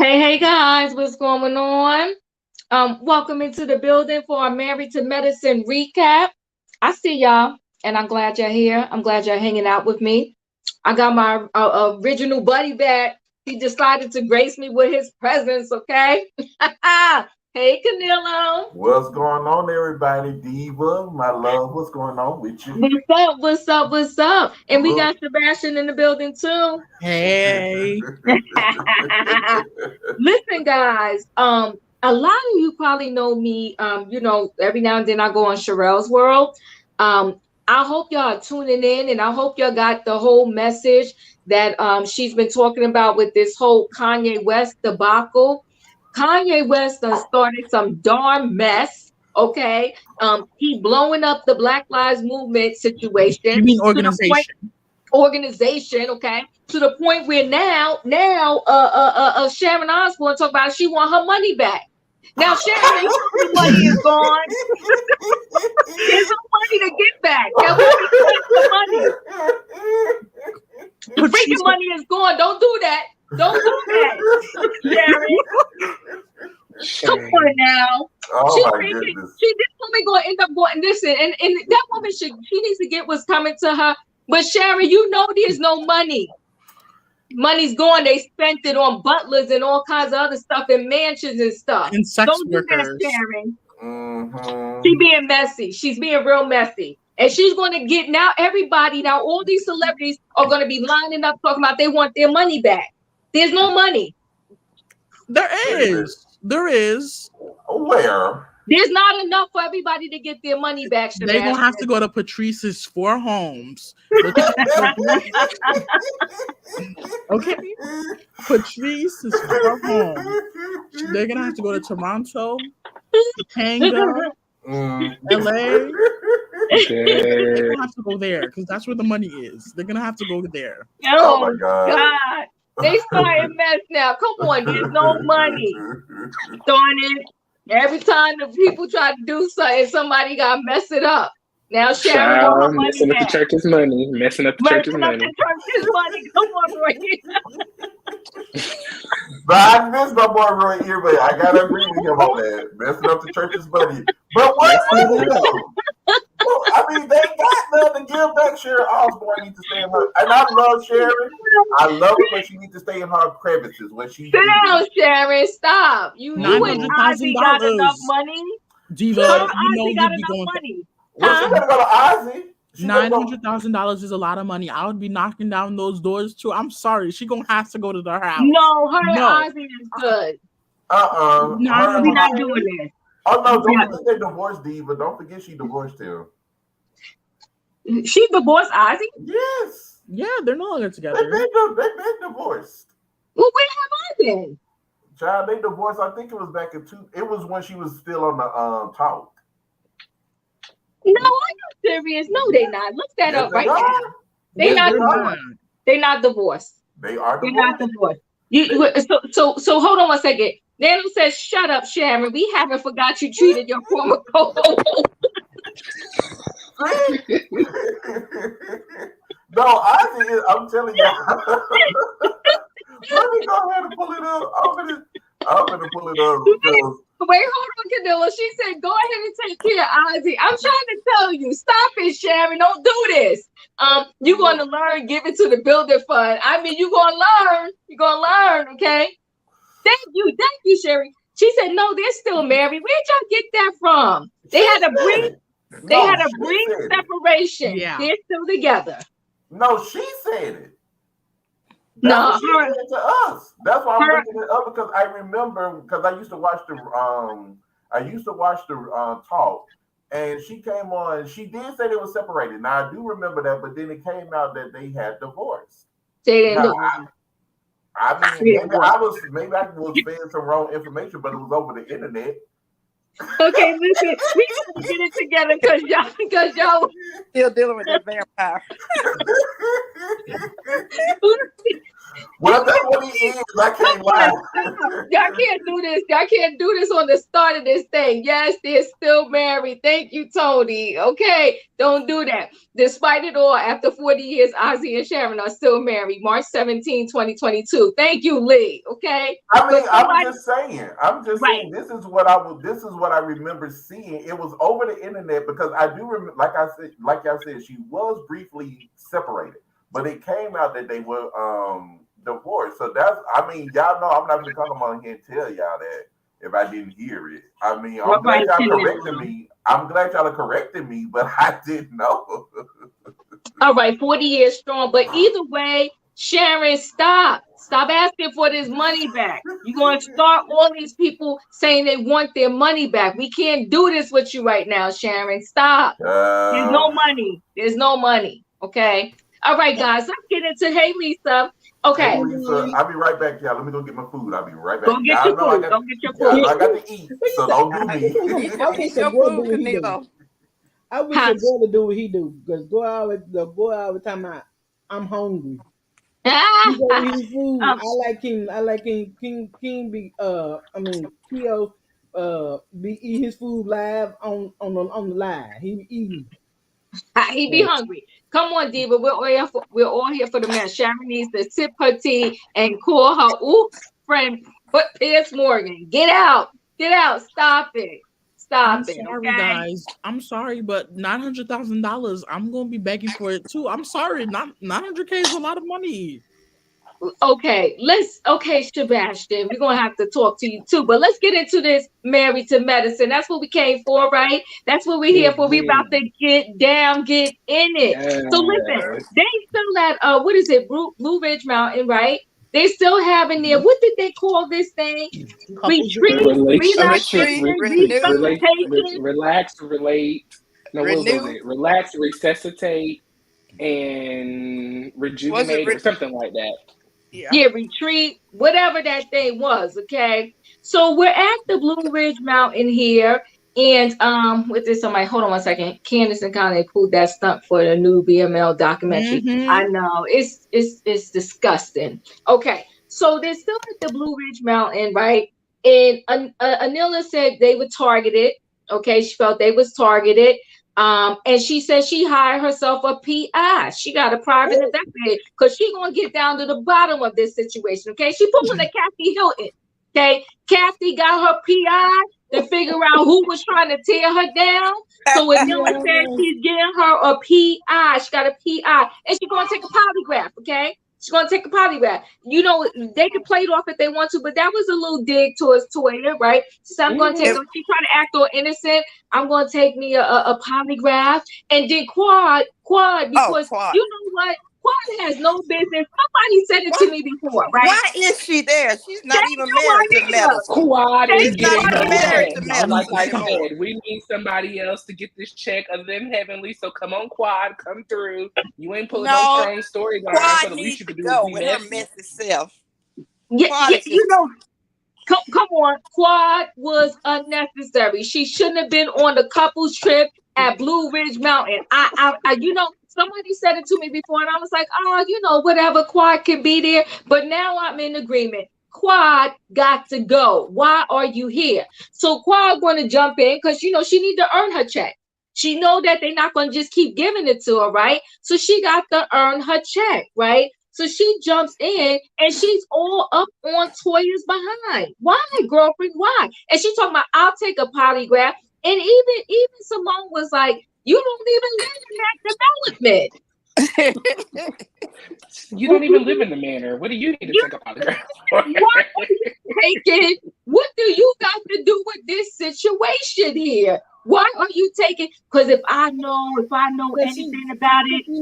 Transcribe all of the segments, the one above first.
Hey guys, what's going on? Welcome into the building for our Married to Medicine recap. I see y'all, and I'm glad you're here. I'm glad you're hanging out with me. I got my original buddy back. He decided to grace me with his presence, okay? Hey, Canelo. What's going on, everybody? Diva, my love, what's going on with you? What's up? What's up? What's up? And we Look. got Sebastian in the building too. Hey. Listen, guys. A lot of you probably know me. Every now and then I go on Sherelle's World. I hope y'all are tuning in, and I hope y'all got the whole message that she's been talking about with this whole Kanye West debacle. Kanye West done started some darn mess. Okay, he blowing up the Black Lives Movement situation. You mean organization? Organization, okay, to the point where now, Sharon Osbourne talk about she want her money back. Now, Sharon, you know the money is gone. There's no money to get back. Now, the money. The freaking money is gone. Don't do that. Don't do that, Sharon. Come on now. Oh my goodness. This woman gonna end up going. Listen, and that woman she needs to get what's coming to her. But Sharon, you know there's no money. Money's gone. They spent it on butlers and all kinds of other stuff and mansions and stuff. And sex Don't workers. do that, Sharon. Mm-hmm. She's being messy. She's being real messy. And she's going to get now all these celebrities are going to be lining up talking about they want their money back. There's no money. There is. Where? There's not enough for everybody to get their money back. They're going to have to go to Patrice's 4 homes. Okay? Patrice's 4 homes. They're going to have to go to Toronto, Topanga, LA. They're going to have to go there because that's where the money is. They're going to have to go there. Oh my God. They starting mess now. Come on, there's no money. Darn it. Every time the people try to do something, somebody got to mess it up. Now Sharon want her money messing back. up the church's money. Messing up the church's money. Come on, Roy. But I missed my boy Roy here, but I gotta agree with him on that. Messing up the church's money. But what's well, I mean, they got nothing to give back. Sharon Osbourne needs to stay in her. And I love Sharon. I love her, but she needs to stay in her crevices. Sit down, Sharon. Stop. You and Ozzy got enough money. Diva, you know you'd got be enough going money. Well, she better go to Ozzy. $900,000 is a lot of money. I would be knocking down those doors too. I'm sorry. She gonna have to go to their house. No, her and Ozzy is good. We're not doing this. Oh no, don't forget they divorced Diva. Don't forget she divorced him. She divorced Ozzy? Yes. Yeah, they're no longer together. They've been divorced. Well, where have I been? Child, they divorced. I think it was back in it was when she was still on the talk. No, are you serious? No, they not. Look that up right now. They're not divorced. They're not divorced. They are divorced. They're not divorced. So hold on one second. Daniel says, "Shut up, Sharon. We haven't forgot you treated your former co-host." No, I'm telling you. Let me go ahead and pull it up. I'm gonna pull it up. Wait, hold on, Canelo. She said, "Go ahead and take care of Ozzy." I'm trying to tell you, stop it, Sharon. Don't do this. You're going to learn. Give it to the builder fund. I mean, you're going to learn. You're going to learn. Okay. Thank you, Sherry. She said, "No, they're still married." Where'd y'all get that from? They had a brief separation. Yeah. They're still together. No, she said it. She said it to us. That's why I'm looking it up because I remember because I used to watch the talk, and she came on. She did say they were separated. Now I do remember that, but then it came out that they had divorced. They didn't. I mean, maybe I was fed some wrong information, but it was over the internet. Okay, listen, we gotta get it together because y'all still dealing with that vampire. Well, that's what he is. I can't lie. Y'all can't do this. Y'all can't do this on the start of this thing. Yes, they're still married. Thank you, Tony. Okay, don't do that. Despite it all, after 40 years, Ozzy and Sharon are still married. March 17, 2022. Thank you, Lee. Okay. I mean, I'm just saying. Right. This is what I remember seeing. It was over the internet because I do remember, like I said, she was briefly separated, but it came out that they were divorced. So y'all know I'm not gonna come on here and tell y'all that if I didn't hear it. I mean, I'm glad y'all corrected me. I'm glad y'all corrected me, but I didn't know. All right, 40 years strong. But either way, Sharon, stop asking for this money back. You're going to start all these people saying they want their money back. We can't do this with you right now, Sharon. Stop. There's no money. There's no money. Okay. All right, guys, let's get into, hey, Lisa. Okay. Hey, Lisa, I'll be right back, y'all. Let me go get my food. I'll be right back. Go get your food. Go get your food. I got to eat, so don't do me. I wish your boy do what he do. I wish your brother do what he do. Because boy always talking about, I'm hungry. He go eat food. I like him. King be Keo be eat his food live on the live. He be eating. He be hungry. Come on, Diva. We're all here for the man. Sharon needs to sip her tea and call her friend Piers Morgan. Get out. Stop it. I'm sorry, guys. I'm sorry, but $900,000. I'm gonna be begging for it too. I'm sorry. Not 900K is a lot of money. Okay, Sebastian, we're gonna have to talk to you too, but let's get into this Married to Medicine. That's what we came for, right? That's what we're here for. We about to get in it. Yeah. So listen, they still at what is it, Blue Ridge Mountain, right? They still having their, what did they call this thing? Retreat, relax, relate. No, what was it? Relax, resuscitate, and rejuvenate, or something like that. Yeah, retreat, whatever that thing was. Okay, so we're at the Blue Ridge Mountain here, and with this, somebody, hold on one second. Candace and Connie pulled that stunt for the new BML documentary. Mm-hmm. I know it's disgusting. Okay, so they're still at the Blue Ridge Mountain, right? And Anila said they were targeted. Okay, she felt they was targeted. And she said she hired herself a PI. She got a private investigator because she gonna get down to the bottom of this situation. Okay, she pulling a Kathy Hilton. Okay, Kathy got her PI to figure out who was trying to tear her down. So Anila said she's getting her a PI. She got a PI, and she's gonna take a polygraph. Okay. She's going to take a polygraph. You know, they can play it off if they want to, but that was a little dig towards Toya, right? So I'm going to take, she's trying to act all innocent. I'm going to take me a polygraph. And then Quad, because you know what? Quad has no business. Somebody said it to me before, right? Why is she there? She's not even married to Metal. Quad is not even married to Metal. Like I said, we need somebody else to get this check other than Heavenly. So come on, Quad, come through. You ain't pulling no strong stories on Quad so the needs least you to can go do with her messy self. Yeah, you know, come on. Quad was unnecessary. She shouldn't have been on the couples trip at Blue Ridge Mountain. I you know, somebody said it to me before, and I was like, oh, you know, whatever, Quad can be there. But now I'm in agreement. Quad got to go. Why are you here? So Quad going to jump in because, you know, she need to earn her check. She know that they're not going to just keep giving it to her, right? So she got to earn her check, right? So she jumps in and she's all up on Toya's behind. Why, girlfriend? Why? And she talking about, I'll take a polygraph. And even Simone was like, you don't even live in that development. You don't even live in the manor. What do you need to take a polygraph for? What are you taking? What do you got to do with this situation here? Why are you taking? Because if I know anything about it, she's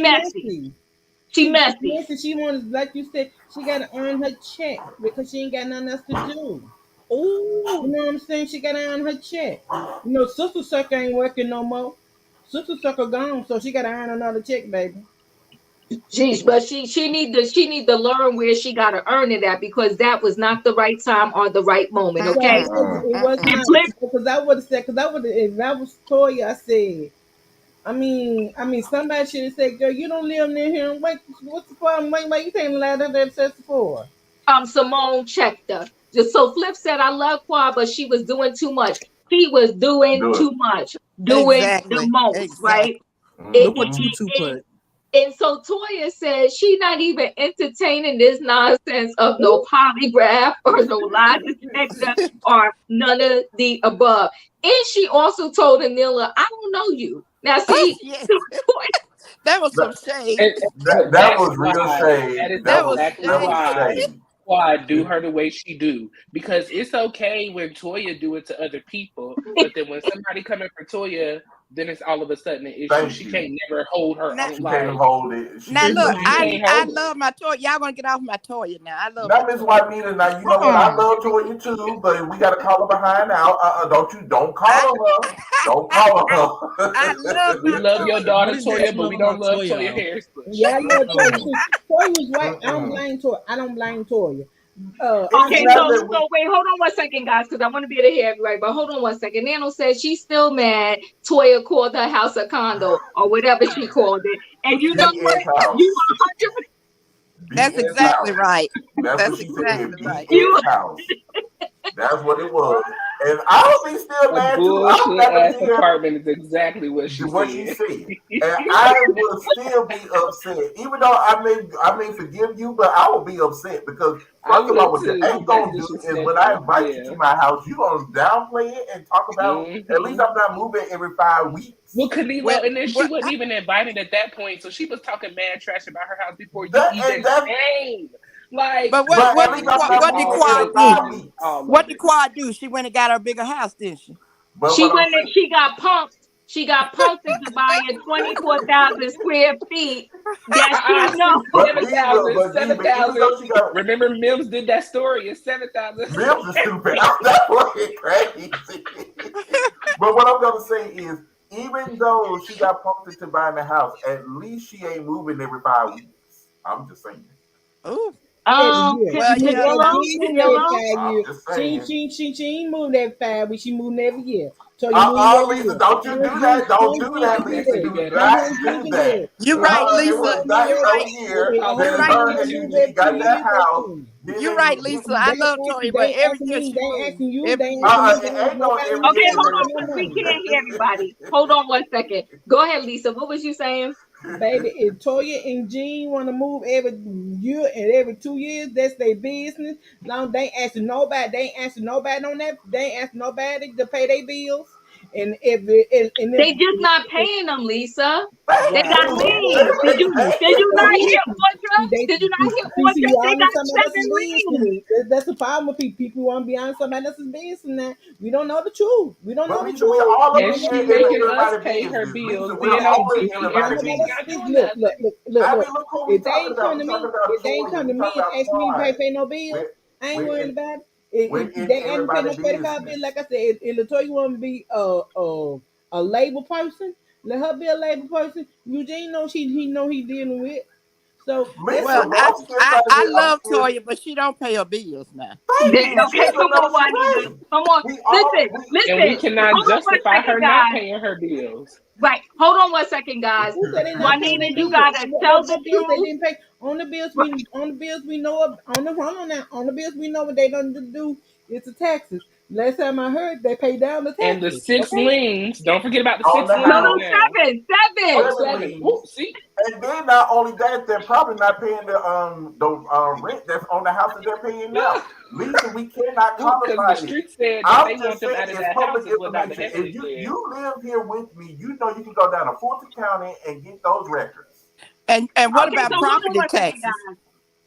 messy. She messy. She wants, like you said, she got to earn her check because she ain't got nothing else to do. Oh, you know what I'm saying? She got to earn her check. You know, Sister Sucker ain't working no more. Sister Sucker gone, so she got to earn another check, baby. Jeez, but she need to learn where she got to earn it at, because that was not the right time or the right moment. Okay, it was not, because I would have said, because I would, if I was Toya, I said, I mean, somebody should have said, "Girl, you don't live near him. What's the problem? Why you can't allow that access for?" Simone checked her. So Flip said, I love Quad, but she was doing too much. He was doing too much, doing the most, right? Look what Tutu put. And so Toya said she not even entertaining this nonsense of no polygraph or no lie detector or none of the above. And she also told Anila, I don't know you. Now see, that was some shade. That was real shade. That was shade. Why do her the way she do? Because it's okay when Toya do it to other people, but then when somebody coming for Toya, then it's all of a sudden an issue. She can't never hold her own. She can't hold it. Now look, I love my Toya. Y'all gonna get off my Toya now. I love. Not Miss Juanita. Now you know what, I love Toya too, but we gotta call her behind now. Don't call her. Don't call her. I love. We love your daughter Toya, but we don't love Toya Harris. Yeah, I love Toya. Toya's right. I don't blame Toya. Okay, so wait, hold on 1 second, guys, because I want to be able to hear everybody. But hold on 1 second. Nano says she's still mad. Toya called her house a condo or whatever she called it, and you know what? You 100%. That's exactly right. That's exactly right. House. That's what it was. And I would be still mad too. Ass apartment is exactly what she said. And I would still be upset. Even though I may forgive you, but I will be upset because first of all, what you ain't gonna do is when I invite you to my house, you gonna downplay it and talk about at least I'm not moving every 5 weeks. Well, Kalila, and then she wasn't even invited at that point, so she was talking mad trash about her house before you even came. Like, but what did Quad do? What did Quad do? She went and got her bigger house, didn't she? She went and she got pumped. She got pumped into buying 24,000 square feet. That she knows. 7,000. Remember, Mims did that story. It's 7,000. Mims is stupid. That was crazy. But what I'm gonna say is, even though she got pumped into buying the house, at least she ain't moving every 5 weeks. I'm just saying. Ooh. She ain't moved every 5 weeks. She moved every year. So Lisa, don't you do that. Don't do that, Lisa. Do not do that. You're right, Lisa. You're right, Lisa. I love Toya, but every year she asking you. Okay, hold on. We can't hear everybody. Hold on 1 second. Go ahead, Lisa. What was you saying? Baby, if Toya and Jean want to move every year and every 2 years, that's their business. Now they ain't asking nobody. They ain't asking nobody on that. They ain't asking nobody to pay their bills. And they just not paying them, Lisa. They got liens. Did you not hear Audra? Did you not hear Audra? They got 7 liens. That's the problem with people. People want to be on somebody else's business now. We don't know the truth. We don't know the truth. And she making us pay her bills. Look. If they ain't come to me and ask me to pay no bills, I ain't worried about it. If they ain't pay no credit card bill, like I said, if Latoya want to be a labor person, let her be a labor person. Eugene knows he dealing with. So I love Toya, but she don't pay her bills now. Okay, come on, Juanita. Come on. Listen. And we cannot justify her not paying her bills. Right. Hold on 1 second, guys. Juanita, you gotta tell the truth. They didn't pay on the bills. On the bills we know of. On the bills we know what they don't do. It's the taxes. Last time I heard, they pay down the taxes. And the 6 liens. Don't forget about the 6 liens. No, 7. Ooh, see. And then not only that, they're probably not paying the rent that's on the house that they're paying now. Lisa, we cannot qualify the street said that they want them out of that house. If you live here with me, you know you can go down to Fulton County and get those records. And what about property taxes?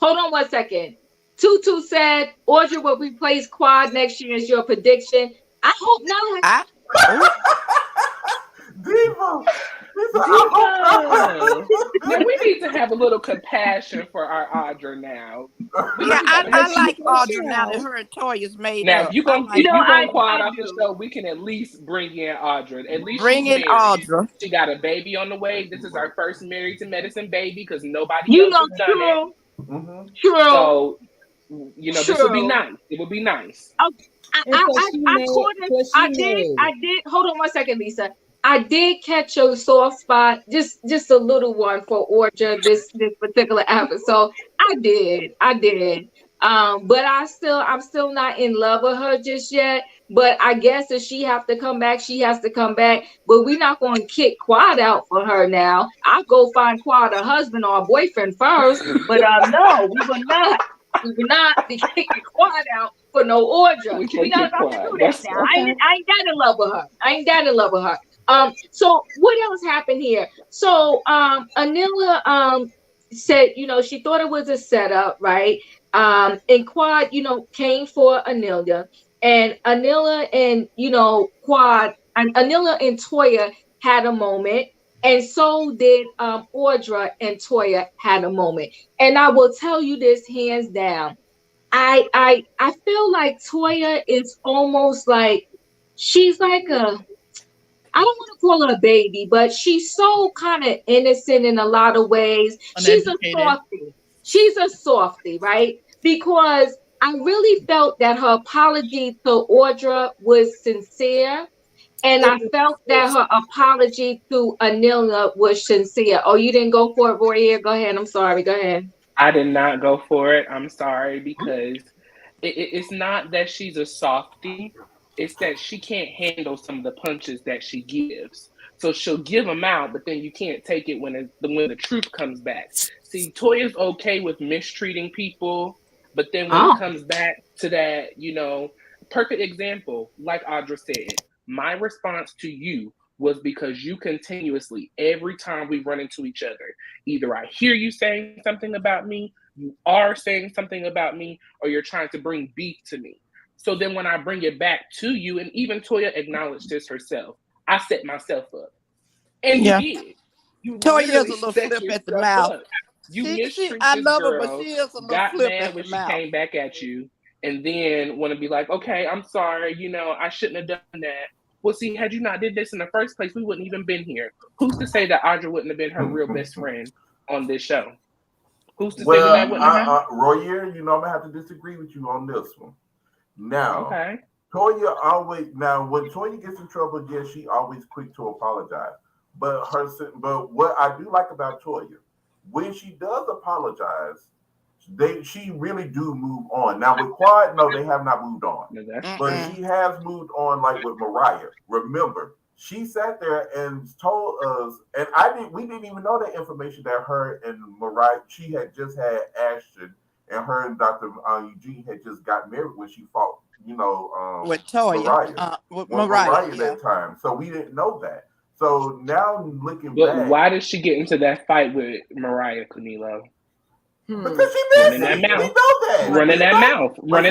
Hold on 1 second. Tutu said Audra will replace Quad next year is your prediction. I hope not. Diva. We need to have a little compassion for our Audra now. I like Audra now that her and Toya's made now, up. If you're going to Quad off the show, we can at least bring in Audra. At least bring in Audra. She got a baby on the way. This is our first Married to Medicine baby because nobody else has done it. True. So, this would be nice. It would be nice. I did. Hold on 1 second, Lisa. I did catch a soft spot, just a little one for Audra this particular episode. I did. But I'm still not in love with her just yet. But I guess if she have to come back, she has to come back. But we're not going to kick Quad out for her now. I'll go find Quad a husband or a boyfriend first. But no, we will not. We will not be kicking Quad out for no Audra. We're not about to do that now. I ain't that in love with her. So what else happened here? So Anila said, she thought it was a setup, right? And Quad, came for Anila, and Anila and Quad and Anila and Toya had a moment, and so did Audra and Toya had a moment. And I will tell you this hands down. I feel like Toya is almost like she's like I don't want to call her a baby, but she's so kind of innocent in a lot of ways. She's a softie. She's a softie, right? Because I really felt that her apology to Audra was sincere. And I felt that her apology to Anila was sincere. Oh, you didn't go for it, Roy? Go ahead. I'm sorry. Go ahead. I did not go for it. I'm sorry, because it's not that she's a softie. It's that she can't handle some of the punches that she gives. So she'll give them out, but then you can't take it when the truth comes back. See, Toya's okay with mistreating people, but then when it comes back to that, perfect example, like Audra said, my response to you was because you continuously, every time we run into each other, either I hear you saying something about me, you are saying something about me, or you're trying to bring beef to me. So then when I bring it back to you, and even Toya acknowledged this herself, I set myself up. And you did. You Toya's a little flip at the mouth. You mistreated I this love girl, her, but she is a little got flip mad at when the she mouth. came back at you, and then want to be like, okay, I'm sorry, I shouldn't have done that. Well, see, had you not did this in the first place, we wouldn't even been here. Who's to say that Audra wouldn't have been her real best friend on this show? Who's to say that wouldn't have happened? Royer, I'm gonna have to disagree with you on this one. Now, okay. Toya when Toya gets in trouble again, she always quick to apologize. But what I do like about Toya, when she does apologize, she really do move on. Now with Quad, no, they have not moved on. But she has moved on, like with Mariah. Remember, she sat there and told us, and we didn't even know that information that her and Mariah, she had just had Ashton, and her and Dr. Eugene had just got married when she fought, with Toya, Mariah that time. So we didn't know that. So now looking back, why did she get into that fight with Mariah, Camilo? Because she running that mouth. We know that. Running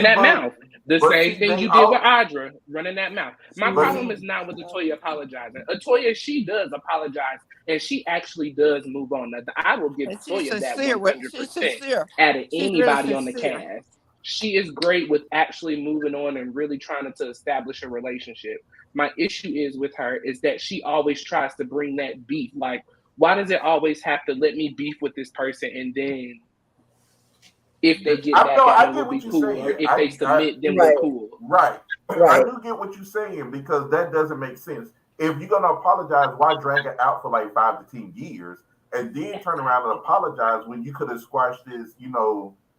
that mouth. The same thing you did with Audra, running that mouth. My problem is not with Toya apologizing. Toya, she does apologize, and she actually does move on. Now, I will give Toya that 100% out of anybody on the cast. She is great with actually moving on and really trying to establish a relationship. My issue is with her is that she always tries to bring that beef. Like, why does it always have to let me beef with this person, and then if they get back at me, we'll be cool. Or if they submit, then we're cool. Right. I do get what you're saying, because that doesn't make sense. If you're going to apologize, why drag it out for like 5 to 10 years and then turn around and apologize when you could have squashed this,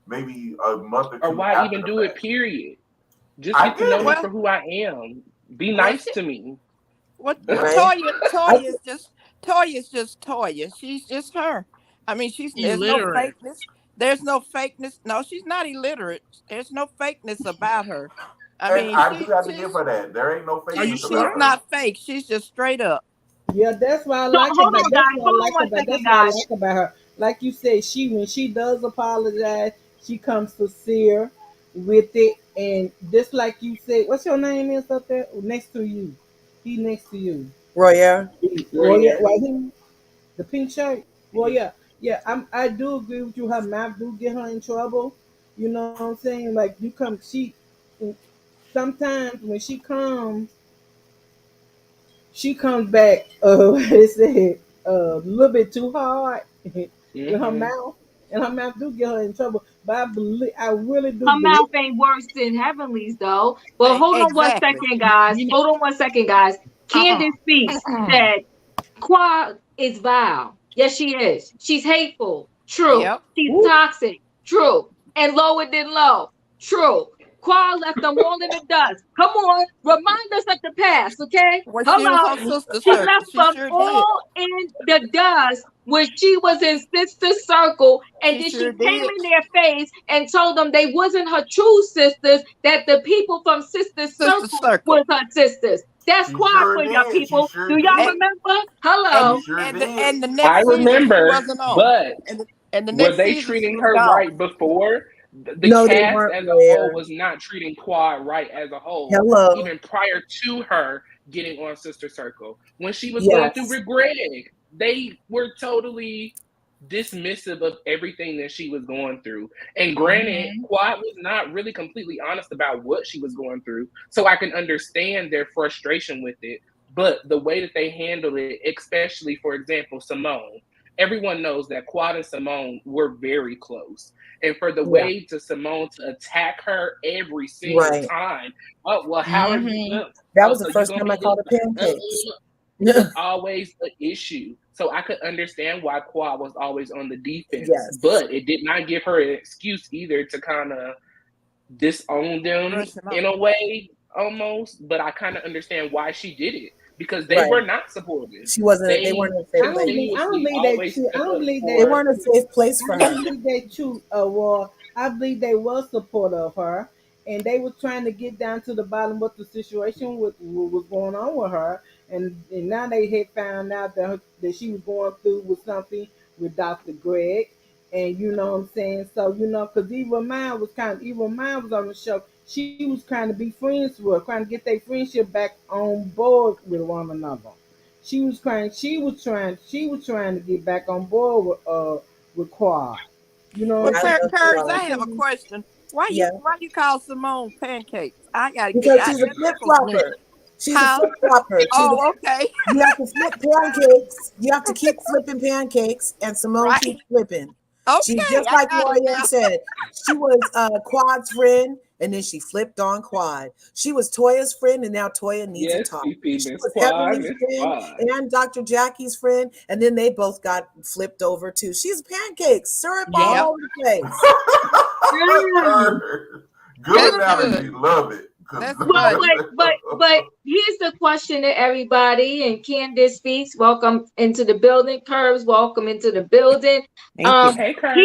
maybe a month or two? Or why even do it, period? Just get to know me for who I am. Be nice to me. Toya is just Toya. She's just her. I mean, there's no fakeness. There's no fakeness. No, she's not illiterate. There's no fakeness about her. I do have to give her that. There ain't no fakeness. She's not fake. She's just straight up. Yeah, that's why I like it. That's what I like about her. Like you said, when she does apologize, she comes sincere with it. And just like you said, what's your name is up there? Next to you. He next to you. Roya. Roya, right here. The pink shirt. Well, yeah. Yeah, I do agree with you. Her mouth do get her in trouble. You know what I'm saying? Like, sometimes when she comes back, a little bit too hard with her mouth. And her mouth do get her in trouble. But I really do. Her mouth ain't worse than Heavenly's, though. But hold on 1 second, guys. Hold on 1 second, guys. Candace speaks that Quad is vile. Yes, she is. She's hateful. True. Yep. She's toxic. True. And lower than low. True. Quad left them all in the dust. Come on, remind us of the past, okay? Well, she was Hello. on Sister She Circle. left She them sure did. all in the dust when she was in Sister Circle, and then sure she came did. in their face and told them they wasn't her true sisters, that the people from Sister Circle was her sisters. That's Quad for y'all people. Do y'all remember? Hello. And the next I remember, wasn't on. but and the were next they season treating she her was right before? The No, they cast weren't as a whole there. was not treating Quad right as a whole, Hello. even prior to her getting on Sister Circle. When she was Yes. going through with Greg, they were totally dismissive of everything that she was going through. And granted, Quad was not really completely honest about what she was going through, so I can understand their frustration with it. But the way that they handled it, especially, for example, Simone, everyone knows that Quad and Simone were very close. And for the way to Simone to attack her every single time, oh, well, how are you? That was the first time I called her pancakes. It was always an issue. So I could understand why Quad was always on the defense. Yes. But it did not give her an excuse either to kind of disown them in a way, almost. But I kind of understand why she did it. Because they were not supportive. She wasn't. They weren't in a safe place. I don't believe they weren't a safe place for her. I believe they true. Well, I believe they were supportive of her, and they were trying to get down to the bottom of the situation with what was going on with her. And now they had found out that she was going through with something with Dr. Greg, and you know what I'm saying. So because Evil Mind was on the show. She was trying to be friends with her, trying to get their friendship back on board with one another. She was trying to get back on board with Quad. You know, Curtis, I have a question. Why you call Simone pancakes? I gotta because she's a flip flopper. She's a flip flopper. Okay. You have to flip pancakes. You have to keep flipping pancakes, and Simone keeps flipping. Okay, she's just like Toya said. She was Quad's friend, and then she flipped on Quad. She was Toya's friend, and now Toya needs a talk. She was Heavenly's friend and Dr. Jackie's friend, and then they both got flipped over too. She's pancakes, syrup all over the place. Good analogy, love it. Well, but here's the question to everybody. And Candace speaks. Welcome into the building. Curves, welcome into the building. Hey, Curves.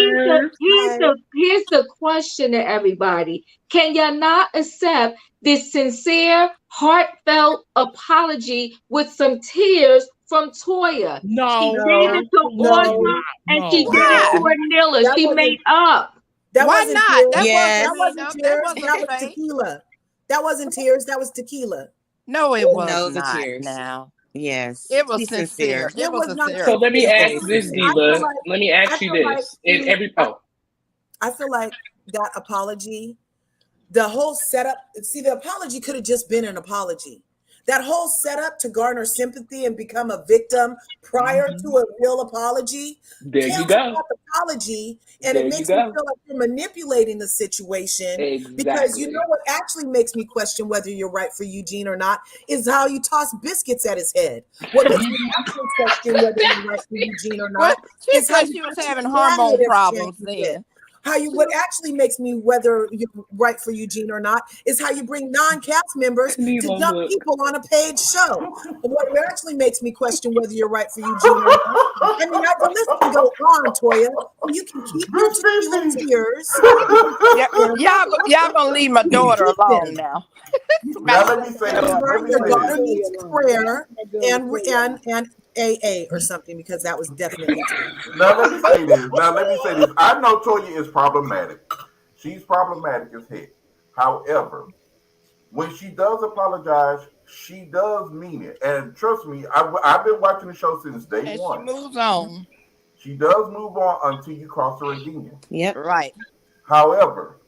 Here's the question to everybody. Can y'all not accept this sincere, heartfelt apology with some tears from Toya? No, she gave it to Audra, and she gave it to Anila. She made up. Why not? That wasn't tears. That was tequila. That wasn't tears. That was tequila. No, it was no, not. Tears. Now, yes, it was sincere. It was sincere. So let me ask this, Diva. Let me ask you this. I feel like that apology, the whole setup. See, the apology could have just been an apology. That whole setup to garner sympathy and become a victim prior to a real apology. There you go. Apology, and it makes me feel like you're manipulating the situation. Because you know what actually makes me question whether you're right for Eugene or not is how you toss biscuits at his head. What makes me actually question whether you're right for Eugene or not is how she was having hormone problems then. What actually makes me whether you're right for Eugene or not is how you bring non-cast members to dump people on a paid show. What actually makes me question whether you're right for Eugene or not. I mean, the list can go on, Toya. You can keep your tears. Y'all gonna leave my daughter alone now. Now let me say this. Your daughter needs prayer and AA or something, because that was definitely Now let me say this. I know Toya is problematic. She's problematic as heck. However, when she does apologize, she does mean it. And trust me, I've been watching the show since day one. She moves on. She does move on until you cross her again. Yep. Right. However,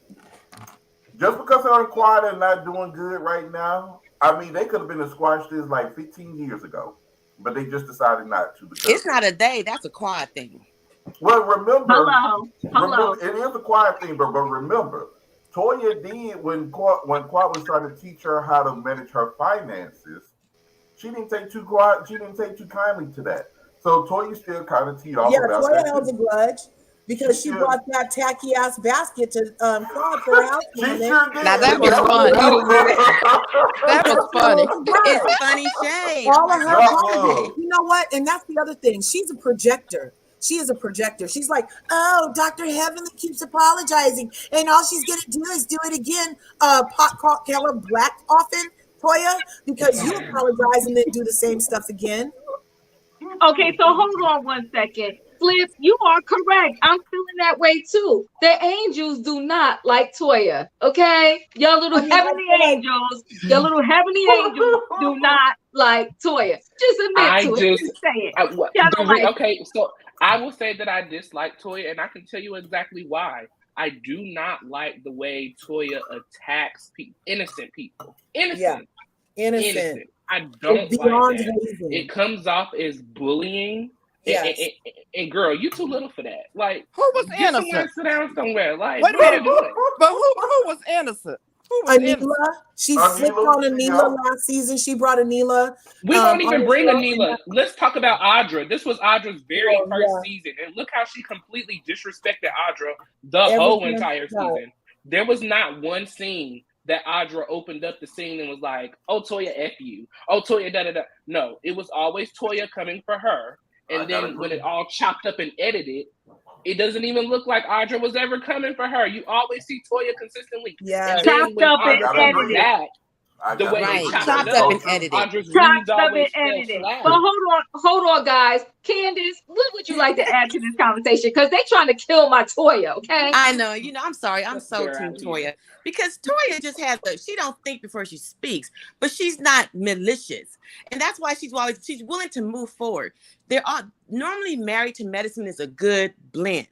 just because her and Quad are not doing good right now, I mean, they could have been squashed this like 15 years ago. But they just decided not to. It's not a day. That's a Quad thing. Well, remember, Hello. It is a Quad thing, but remember, Toya did when Quad was trying to teach her how to manage her finances. she didn't take too quiet. She didn't take too kindly to that. So Toya still kind of teed off. Yeah, about Toya that held a grudge because she brought that tacky ass basket to Claude for her house. She sure did. Now that was funny. That was funny. It's funny shade. All of her problems. You know what? And that's the other thing. She's a projector. She is a projector. She's like, oh, Dr. Heavenly keeps apologizing, and all she's gonna do is do it again. Pot color black often, Toya, because you apologize and then do the same stuff again. Okay, so hold on one second. Flip, you are correct. I'm feeling that way too. The angels do not like Toya. Okay, your little heavenly angels, your little heavenly angels do not like Toya. Just admit to it. Just say it. Okay, so I will say that I dislike Toya, and I can tell you exactly why. I do not like the way Toya attacks innocent people. Innocent. I don't like that. It comes off as bullying. Yes. And girl, you too little for that. Like, who was innocent? Sit down somewhere. Like, wait a minute. But who was innocent? Anila. She flipped on Anila last season. She brought Anila. We won't even bring Anila. Let's talk about Audra. This was Audra's very first season. And look how she completely disrespected Audra the whole entire season. There was not one scene that Audra opened up the scene and was like, oh, Toya, F you. Oh, Toya, da-da-da. No, it was always Toya coming for her. And then when it all chopped up and edited, it doesn't even look like Audra was ever coming for her. You always see Toya consistently. Yeah. Chopped up and edited. The way they chopped up and edited. Chopped up and edited. But hold on, guys. Candace, what would you like to add to this conversation? Because they're trying to kill my Toya, okay? I know. I'm sorry. I'm so team Toya. Because Toya just has she don't think before she speaks, but she's not malicious. And that's why she's willing to move forward. They're all normally married to medicine is a good blend.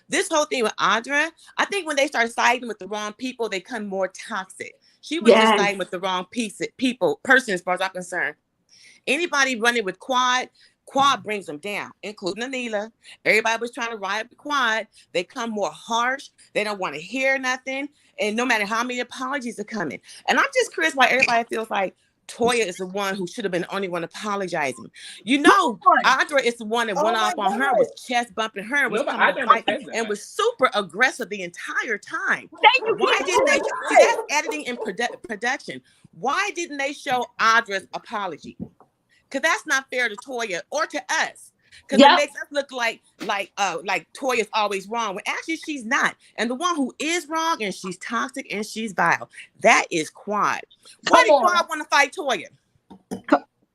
This whole thing with Audra, I think when they start siding with the wrong people, they become more toxic. She was just siding with the wrong person as far as I'm concerned. Anybody running with Quad brings them down, including Anila. Everybody was trying to ride with Quad. They come more harsh. They don't want to hear nothing. And no matter how many apologies are coming. And I'm just curious why everybody feels like Toya is the one who should have been the only one apologizing. Audra is the one that went off on her, was chest bumping her, and was coming to fight, and was super aggressive the entire time. Why didn't they? See, that's editing and production. Why didn't they show Audra's apology? Because that's not fair to Toya or to us. Because it makes us look like Toya's always wrong, when actually she's not. And the one who is wrong, and she's toxic and she's vile, that is Quad. Why did Quad want to fight Toya?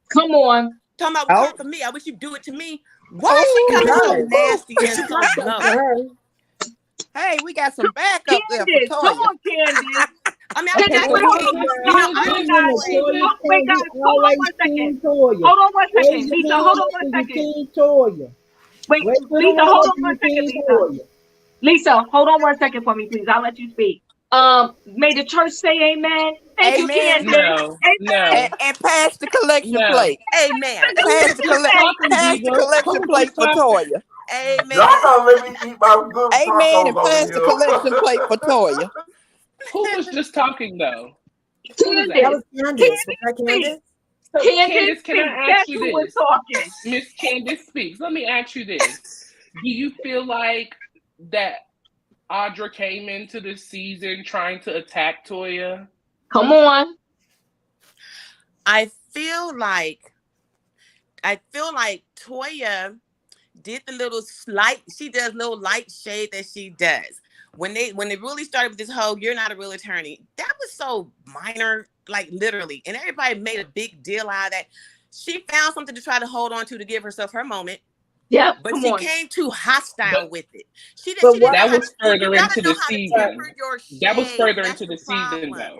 Come on. Talking about for me. I wish you'd do it to me. Why is she coming so nasty and so low? Hey, we got some backup there for Toya. Come on, Candace. I mean, wait, guys, hold on 1 second. Hold on 1 second. Lisa, hold on 1 second. Wait, Lisa, hold on 1 second, Lisa, hold on 1 second for me, please. I'll let you speak. May the church say amen. Thank you, Candace. No. And pass the collection plate. Amen. Pass the collection plate for Toya. Amen. Y'all gonna let me eat my good amen, and pass the collection plate for Toya. Who was just talking though? Candace. Candace, can I ask you this? Miss Candace Speaks. Let me ask you this. Do you feel like that Audra came into the season trying to attack Toya? Come on. I feel like Toya did the little she does little light shade that she does. When they really started with this whole "you're not a real attorney," that was so minor, like literally, and everybody made a big deal out of that. She found something to try to hold on to give herself her moment. Yeah, but she came too hostile with it. That was further into the season. That was further into the season, though.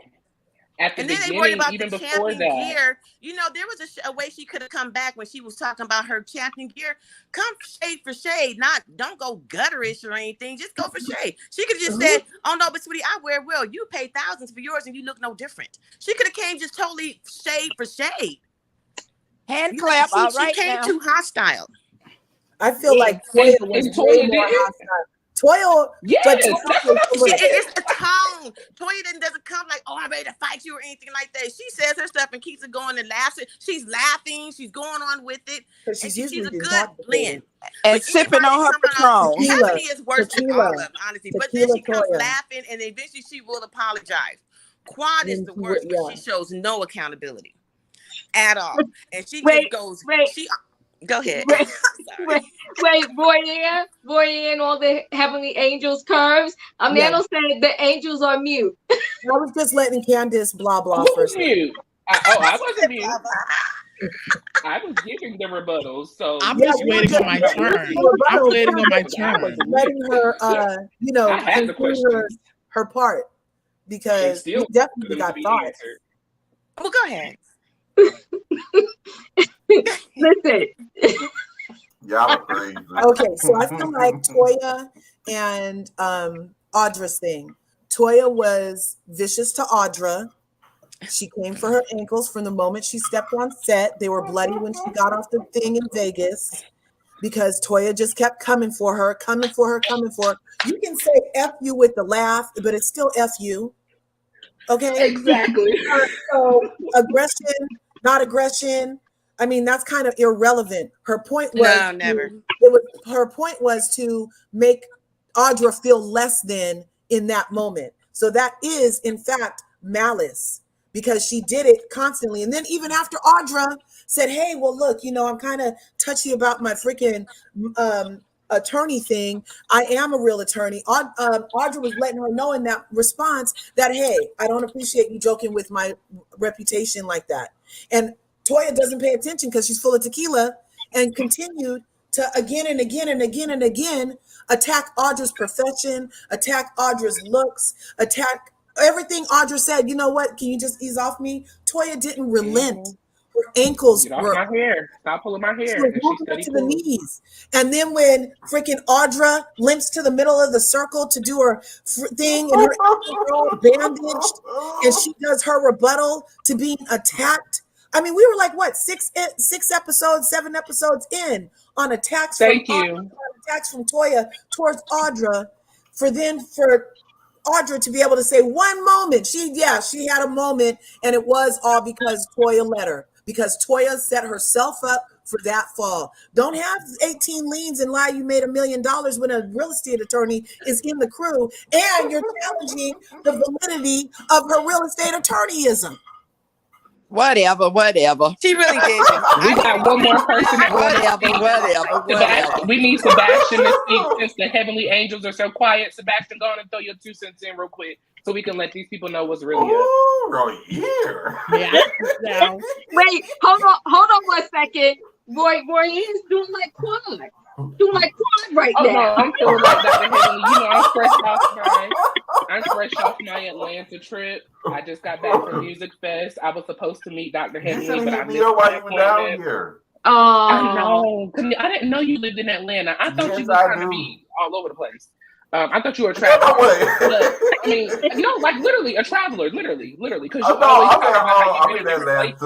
At the beginning, even before that, gear, there was a way she could have come back when she was talking about her champion gear. Come shade for shade, don't go gutterish or anything. Just go for shade. She could have just said, "Oh no, but sweetie, I wear well. You pay thousands for yours, and you look no different." She could have came just totally shade for shade. Hand clap. She came too hostile. I feel like Toya was way more hostile. Toya, yes, it's the tone. Toya doesn't come like, oh, I'm ready to fight you or anything like that. She says her stuff and keeps it going and laughs. She's laughing. She's going on with it. And she's a good blend. And sipping on her Patron. Stephanie is worse than all of them, honestly. But then she comes laughing and eventually she will apologize. Quad is the worst because she shows no accountability at all. And she just goes, go ahead. Wait, Boyan, all the heavenly angels curves. Amanda said the angels are mute. I was just letting Candace blah blah first. Mute? I wasn't mute. I was giving the rebuttals, so I'm just waiting on my turn. I'm waiting on my turn. Letting her, conclude her part because we definitely got thoughts. Well, go ahead. Listen. Y'all are crazy. Okay, so I feel like Toya and Audra's thing. Toya was vicious to Audra. She came for her ankles from the moment she stepped on set. They were bloody when she got off the thing in Vegas because Toya just kept coming for her. You can say F you with the laugh, but it's still F you. Okay? Exactly. So aggression, not aggression. I mean, that's kind of irrelevant. Her point was her point was to make Audra feel less than in that moment. So that is, in fact, malice because she did it constantly. And then even after Audra said, hey, well, look, I'm kind of touchy about my freaking attorney thing. I am a real attorney. Audra was letting her know in that response that, hey, I don't appreciate you joking with my reputation like that. And Toya doesn't pay attention because she's full of tequila and continued to again and again and again and again attack Audra's profession, attack Audra's looks, attack everything Audra said. You know what? Can you just ease off me? Toya didn't relent. Her ankles were. My hair. Stop pulling my hair. She was to the knees. And then when freaking Audra limps to the middle of the circle to do her thing and her ankles are all bandaged and she does her rebuttal to being attacked. I mean, we were like, what, 7 episodes in on attacks from Toya towards Audra for Audra to be able to say one moment. She had a moment, and it was all because Toya let her, because Toya set herself up for that fall. Don't have 18 liens and lie you made $1 million when a real estate attorney is in the crew, and you're challenging the validity of her real estate attorneyism. Whatever. She really did. We got one more person. Whatever. We need Sebastian to speak since the heavenly angels are so quiet. Sebastian, go on and throw your 2 cents in real quick so we can let these people know what's really up. Right here. Yeah. Wait, hold on 1 second. Boy is doing like quad. Right now. No, I'm feeling like Dr. Heavenly. I'm fresh off my Atlanta trip. I just got back from Music Fest. I was supposed to meet Dr. Heavenly, but I missed while you were down here. I know. I didn't know you lived in Atlanta. I thought you were trying to be all over the place. I thought you were a traveler. But, I mean, like literally a traveler, literally. Because you always talk about how you've been in Atlanta.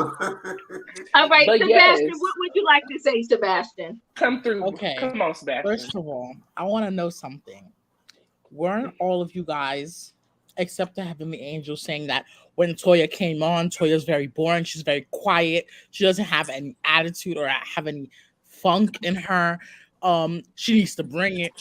All right, but Sebastian, what would you like to say, Sebastian? Come through. Okay. Come on, Sebastian. First of all, I want to know something. Weren't all of you guys, except the Heavenly Angel, saying that when Toya came on, Toya's very boring, she's very quiet, she doesn't have any attitude or have any funk in her? She needs to bring it.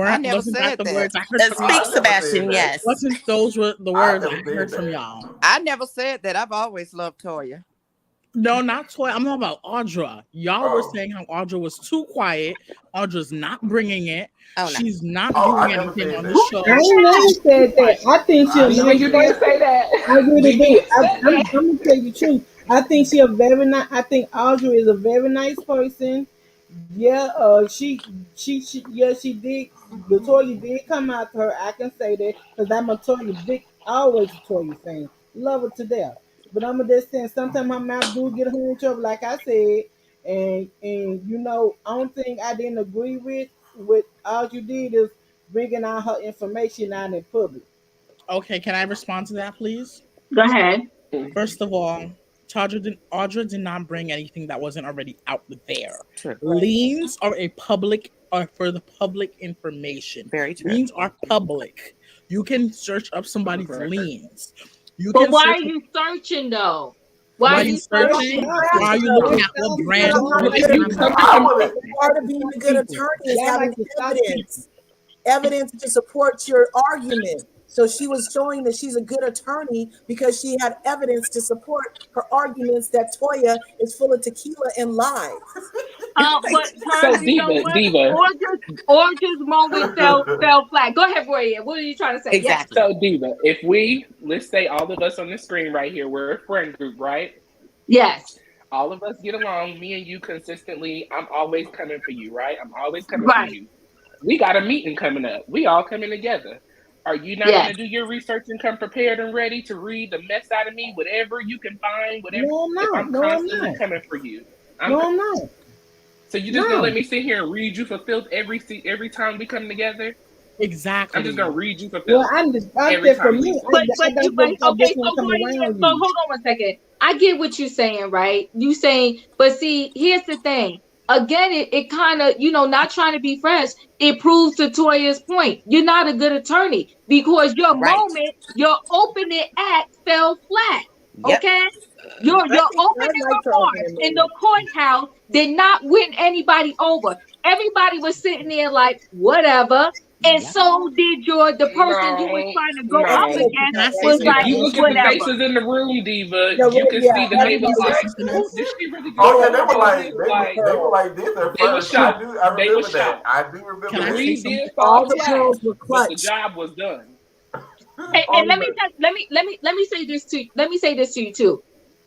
I never said that. Words I heard from Speak, Sebastian, yes. Wasn't those were the words I heard from y'all? I never said that. I've always loved Toya. No, not Toya. I'm talking about Audra. Y'all were saying how Audra was too quiet. Audra's not bringing it. She's not doing anything on the show. I never said that. I think she'll you didn't say that. I really do. I'm gonna tell you the truth. I think she's a very nice. I think Audra is a very nice person. Yeah, she did. Toya did come out to her. I can say that because I'm a Toya always a Toya fan. Love her to death. But I'm just saying, sometimes my mouth do get her in trouble, like I said. And only thing I didn't agree with all you did is bringing out her information out in public. Okay, can I respond to that, please? Go ahead. First of all, Audra did not bring anything that wasn't already out there. Liens are a public are for the public information. Very true. Liens are public. You can search up somebody's liens. But why are you searching though? Why are you searching? Why are you looking at what brand? Part of being a good attorney is having evidence to support your argument. So she was showing that she's a good attorney because she had evidence to support her arguments that Toya is full of tequila and lies. But Diva. Orja's moment fell flat. Go ahead, Roy. What are you trying to say? Exactly. So Diva, if let's say all of us on the screen right here, we're a friend group, right? Yes. All of us get along, me and you consistently. I'm always coming for you, right? I'm always coming for you. We got a meeting coming up. We all coming together. Are you not going to do your research and come prepared and ready to read the mess out of me, whatever you can find, whatever? I'm constantly coming for you. I'm not. So you just gonna let me sit here and read you for filth every time we come together? Exactly. I'm just gonna read you for filth. Well, I'm just for me. Okay, so hold on one second. I get what you're saying, right? You saying, but see, here's the thing. Again, it kind of, not trying to be fresh. It proves to Toya's point. You're not a good attorney because your your opening act fell flat. Yep. Okay? Your opening remarks in the courthouse did not win anybody over. Everybody was sitting there like, whatever. And so did the person you were trying to go up against was like, you look at the faces in the room, Diva, you can see that they were like, did she really they were like this at first. They were shocked. I remember that. I do remember that. All the girls were clutch. The job was done. And let me say this to you too.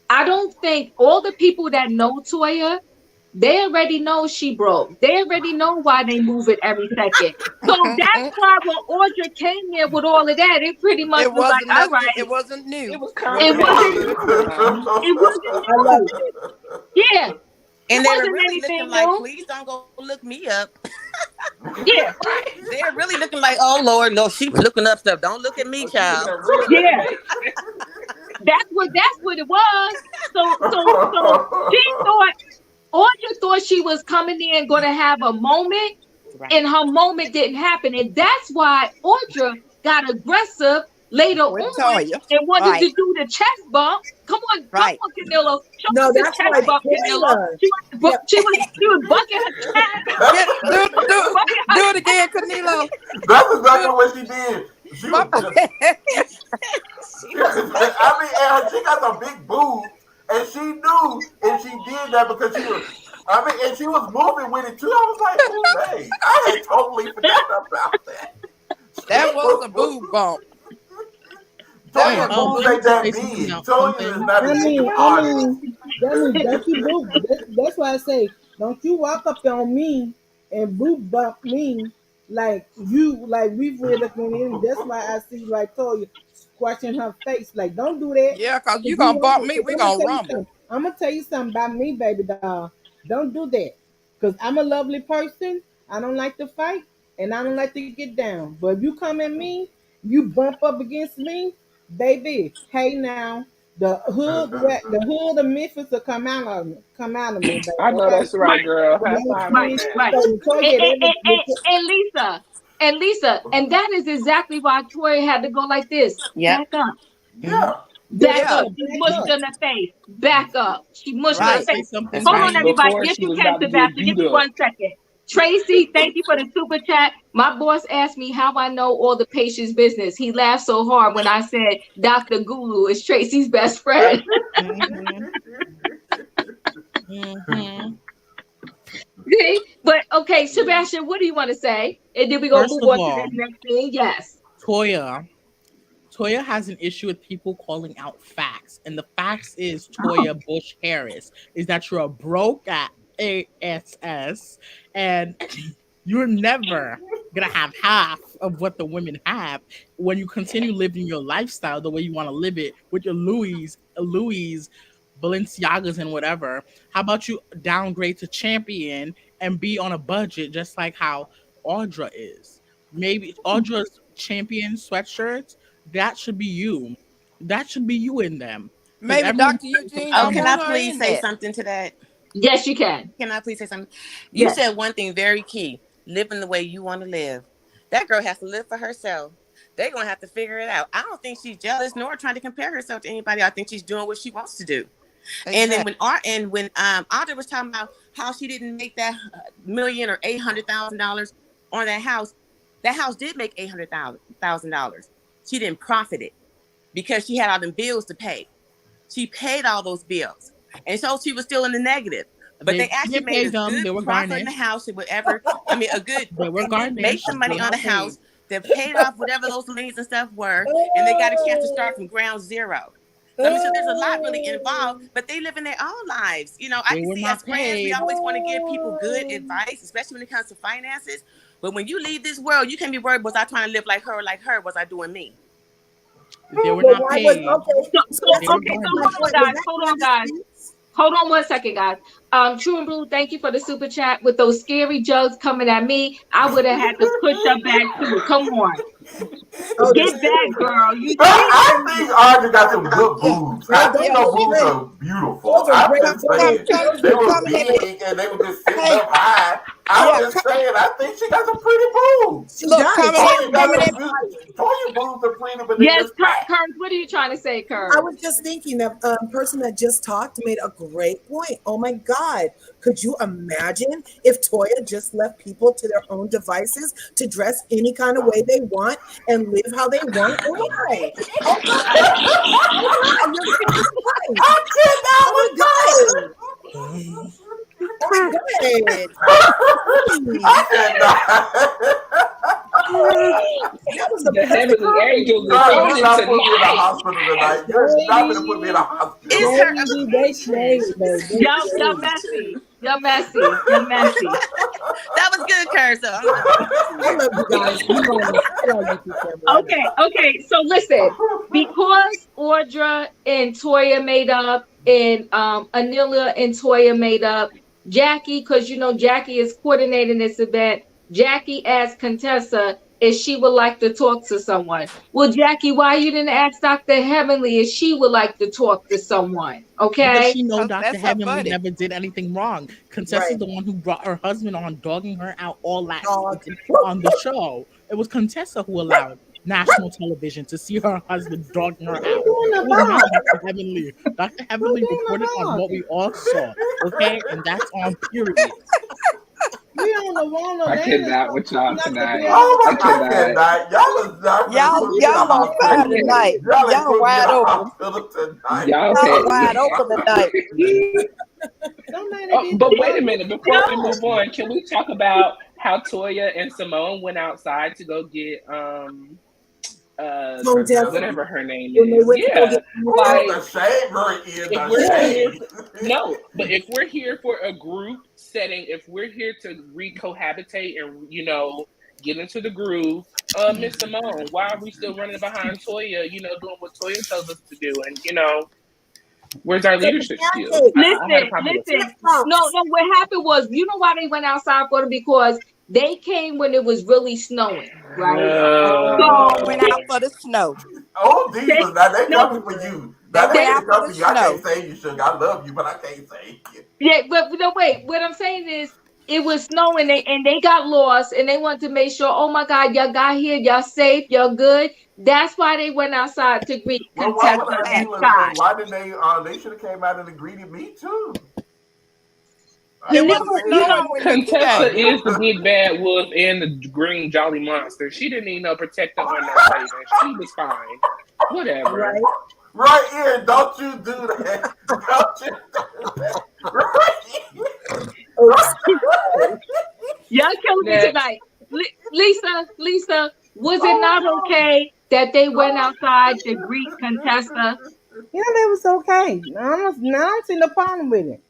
I don't think all the people that know Toya, they already know she broke. They already know why they move it every second. So that's why when Audra came here with all of that, it pretty much was like, all right. It wasn't new. It wasn't new. Yeah. And they were really looking like, please don't go look me up. Yeah. They're really looking like, oh Lord, no, she's looking up stuff. Don't look at me, child. Yeah. That's what it was. So Audra thought she was coming in going to have a moment, and her moment didn't happen. And that's why Audra got aggressive later on and wanted to do the chest bump. Come on, Canelo. No, that's chest bump, Canelo. She was bucking her chest. Do it again, Canelo. That's exactly what she did. She got some big boobs, and she knew, and she did that because and she was moving with it too. I was like, oh, dang, I had totally forgot about that. That was a boob bump. Toya ain't that big. Toya is not a big artist. That's why I say, don't you walk up on me and boob bump me like we've read up on him. That's why I see like Toya squashing her face. Like, don't do that. Yeah, because you gonna bump me, we gonna rumble. I'm gonna tell you something about me, baby doll. Don't do that. Because I'm a lovely person. I don't like to fight and I don't like to get down. But if you come at me, you bump up against me, baby. Hey now, the hood of Memphis will come out of me. Baby. I know that's right, girl. Right. And Lisa, and that is exactly why Toya had to go like this. Back up. Yeah. Back up. She mushed in the face. Back up. She mushed in the face. Hold on, everybody. Yes, you can, Sebastian. Give me 1 second. Tracy, thank you for the super chat. My boss asked me how I know all the patient's business. He laughed so hard when I said Dr. Gulu is Tracy's best friend. See? But okay, Sebastian, what do you want to say? And then we go move on to this next thing. Yes. Toya has an issue with people calling out facts. And the facts is Toya Bush Harris is that you're a broke ASS and you're never gonna have half of what the women have when you continue living your lifestyle the way you want to live it with your Louis, Balenciagas and whatever. How about you downgrade to champion and be on a budget just like how Audra is? Maybe Audra's champion sweatshirts, that should be you. That should be you in them. Maybe Dr. Eugene. Can I please say something to that? Yes, you can. Can I please say something? You said one thing very key. living the way you want to live. That girl has to live for herself. They're going to have to figure it out. I don't think she's jealous nor trying to compare herself to anybody. I think she's doing what she wants to do. Exactly. And then when Audra was talking about how she didn't make that $1,000,000 or $800,000 on that house did make $800,000. She didn't profit it because she had all them bills to pay. She paid all those bills, and so she was still in the negative. But they actually made a good profit in the house and whatever. I mean, a good. They made some money on the house. They paid off whatever those liens and stuff were, and they got a chance to start from ground zero. I mean, so there's a lot really involved, but they live in their own lives. You know, I can see as friends, we always want to give people good advice, especially when it comes to finances. But when you leave this world, you can't be worried, was I trying to live like her or like her? Was I doing me? They were not paid. Okay, so hold on, guys. Hold on 1 second, guys. True and Blue, thank you for the super chat. With those scary jugs coming at me, I would have had to push her back too. Come on. Get back, girl. I think Audra got some good boobs. I think those boobs are beautiful. I'm just saying. They were big and they were just sitting up high. I'm just saying, I think she got some pretty boobs. Toya boobs are pretty, but yes, Kern, what are you trying to say, Kern? I was just thinking that person that just talked made a great point. Oh my God. Could you imagine if Toya just left people to their own devices to dress any kind of way they want and live how they want? Why? Oh my God. That was the heavenly angels. You're not putting me in a hospital tonight. You're not going to put me in a hospital. Y'all messy. You're messy. You're messy. That was good, Curse. I love you guys. Okay. So listen, because Audra and Toya made up, and Anila and Toya made up, Jackie, because you know Jackie is coordinating this event. Jackie asked Contessa if she would like to talk to someone. Well, Jackie, why you didn't ask Dr. Heavenly if she would like to talk to someone? Okay. Because she knows Dr. Heavenly never did anything wrong. Contessa's the one who brought her husband on, dogging her out all last season on the show. It was Contessa who allowed national television to see her husband dogging her out. It was not Dr. Heavenly. Dr. Heavenly reported on what we all saw. Okay? And that's on period. I cannot with y'all tonight. I cannot. Y'all on fire tonight. Y'all wide open. Y'all wide open tonight. But wait a minute. Before we move on, can we talk about how Toya and Simone went outside to go get whatever her name is. Yeah. But if we're here for a group setting, if we're here to recohabitate and, you know, get into the groove, Miss Simone, why are we still running behind Toya, you know, doing what Toya tells us to do? And, you know, where's our leadership skills? Listen. No, what happened was, you know why they went outside for them? Because they came when it was really snowing, right? So went out for the snow. Oh, Jesus, now they coming for you. Now they coming for you. I can't say you, sugar. I love you, but I can't say you. Yeah, but no, wait. What I'm saying is, it was snowing, and they got lost, and they wanted to make sure, oh my God, y'all got here, y'all safe, y'all good. That's why they went outside to greet Contessa. Why did they? They should have came out and greeted me too. Contessa is the big bad wolf and the green jolly monster. She didn't need no protector on that table. She was fine. Whatever. Right here, don't you do that. Don't you do that. Y'all killing me tonight. Lisa, was it not okay that they went outside to greet Contessa? Yeah, it was okay. I don't see no problem with it.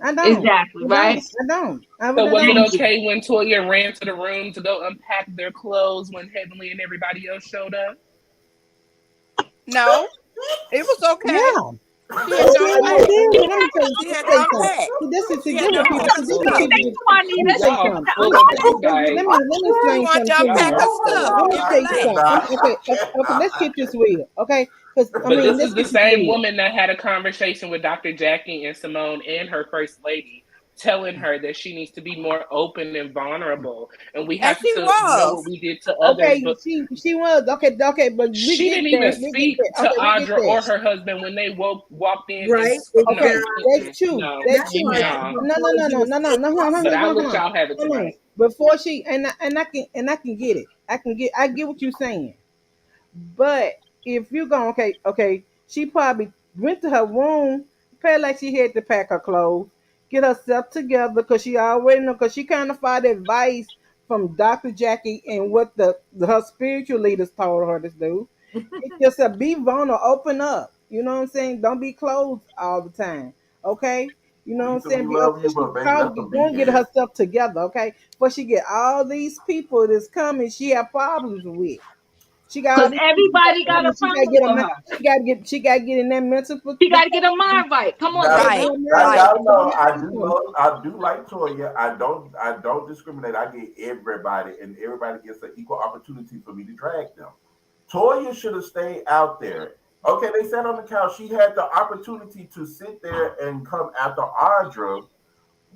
I don't. Exactly, right? I don't. So was it okay when Toya ran to the room to go unpack their clothes when Heavenly and everybody else showed up? No, it was okay. Yeah. Let's get this real, okay? This is the same woman that had a conversation with Dr. Jackie and Simone and her first lady telling her that she needs to be more open and vulnerable, and we have to know what we did to others. Okay, but she was okay, but she didn't even speak to Audra or her husband when they walked in. Right? Okay, that's true. No, that's true. No. But I'll let y'all have it tonight. Before she and I can get it. I get what you're saying. But if you go, okay, she probably went to her room, felt like she had to pack her clothes, get herself together, because she already know, because she kind of followed advice from Dr. Jackie and what her spiritual leaders told her to do. It's just be vulnerable, open up. You know what I'm saying? Don't be closed all the time. Okay? You know what I'm saying? Go and get herself together, okay? But she get all these people that's coming, she have problems with. She got everybody got a problem with her. She got to get in that mental. She got to get her mind right. Come on, y'all know I do like Toya. I don't discriminate. I get everybody, and everybody gets an equal opportunity for me to drag them. Toya should have stayed out there. Okay, they sat on the couch. She had the opportunity to sit there and come after Audra.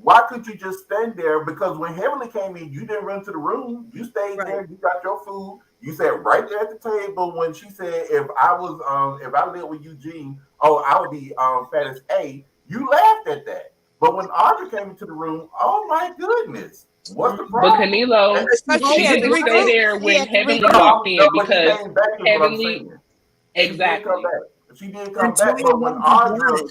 Why could you just stand there? Because when Heavenly came in, you didn't run to the room. You stayed there. You got your food. You sat right there at the table when she said, if I lived with Eugene, I would be fat as A. You laughed at that. But when Audra came into the room, oh my goodness. What's the problem? But Canelo, she didn't stay there when Heavenly walked in because Heavenly... Exactly. She did come back, but when Audra...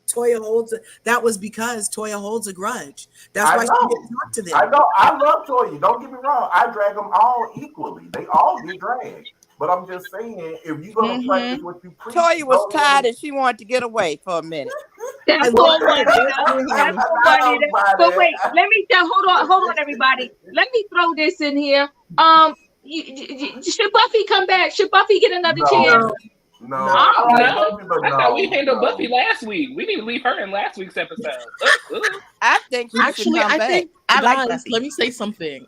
Toya holds that was because Toya holds a grudge. That's why she didn't talk to them. I know. I love Toya. Don't get me wrong. I drag them all equally. They all get dragged. But I'm just saying, if you're gonna practice what you preach, Toya was tired and she wanted to get away for a minute. That's poor Money. But wait, let me hold on, everybody. Let me throw this in here. Should Buffy come back? Should Buffy get another chance? No. I thought we handled Buffy last week. We need to leave her in last week's episode. I think let me say something.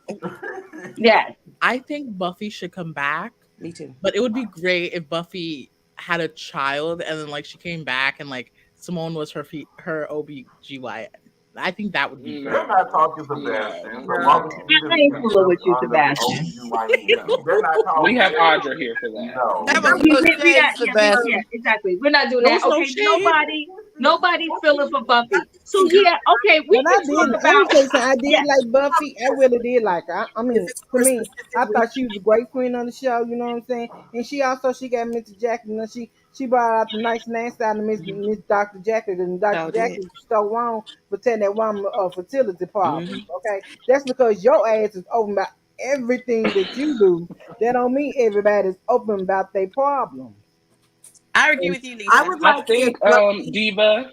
Yeah. I think Buffy should come back. Me too. But it would be great if Buffy had a child and then like she came back and like Simone was her OBGYN. I think that would be great. They're not talking Sebastian. I ain't fooling with you, Sebastian. We have Audra here for that. No. That was Sebastian. Yeah, exactly. We're not doing that. Okay, nobody's feeling for Buffy. So yeah, okay, I did like Buffy. I really did like her. I mean, for me, I thought she was a great queen on the show. You know what I'm saying? And she got Mr. Jackie. You know, she brought out the nice nasty out of Miss Dr. Jackie, and Dr. Jackie was so wrong for telling that woman fertility problems. Okay, that's because your ass is open about everything that you do. That don't mean everybody's open about their problems. I agree with you, Lisa. I think Diva.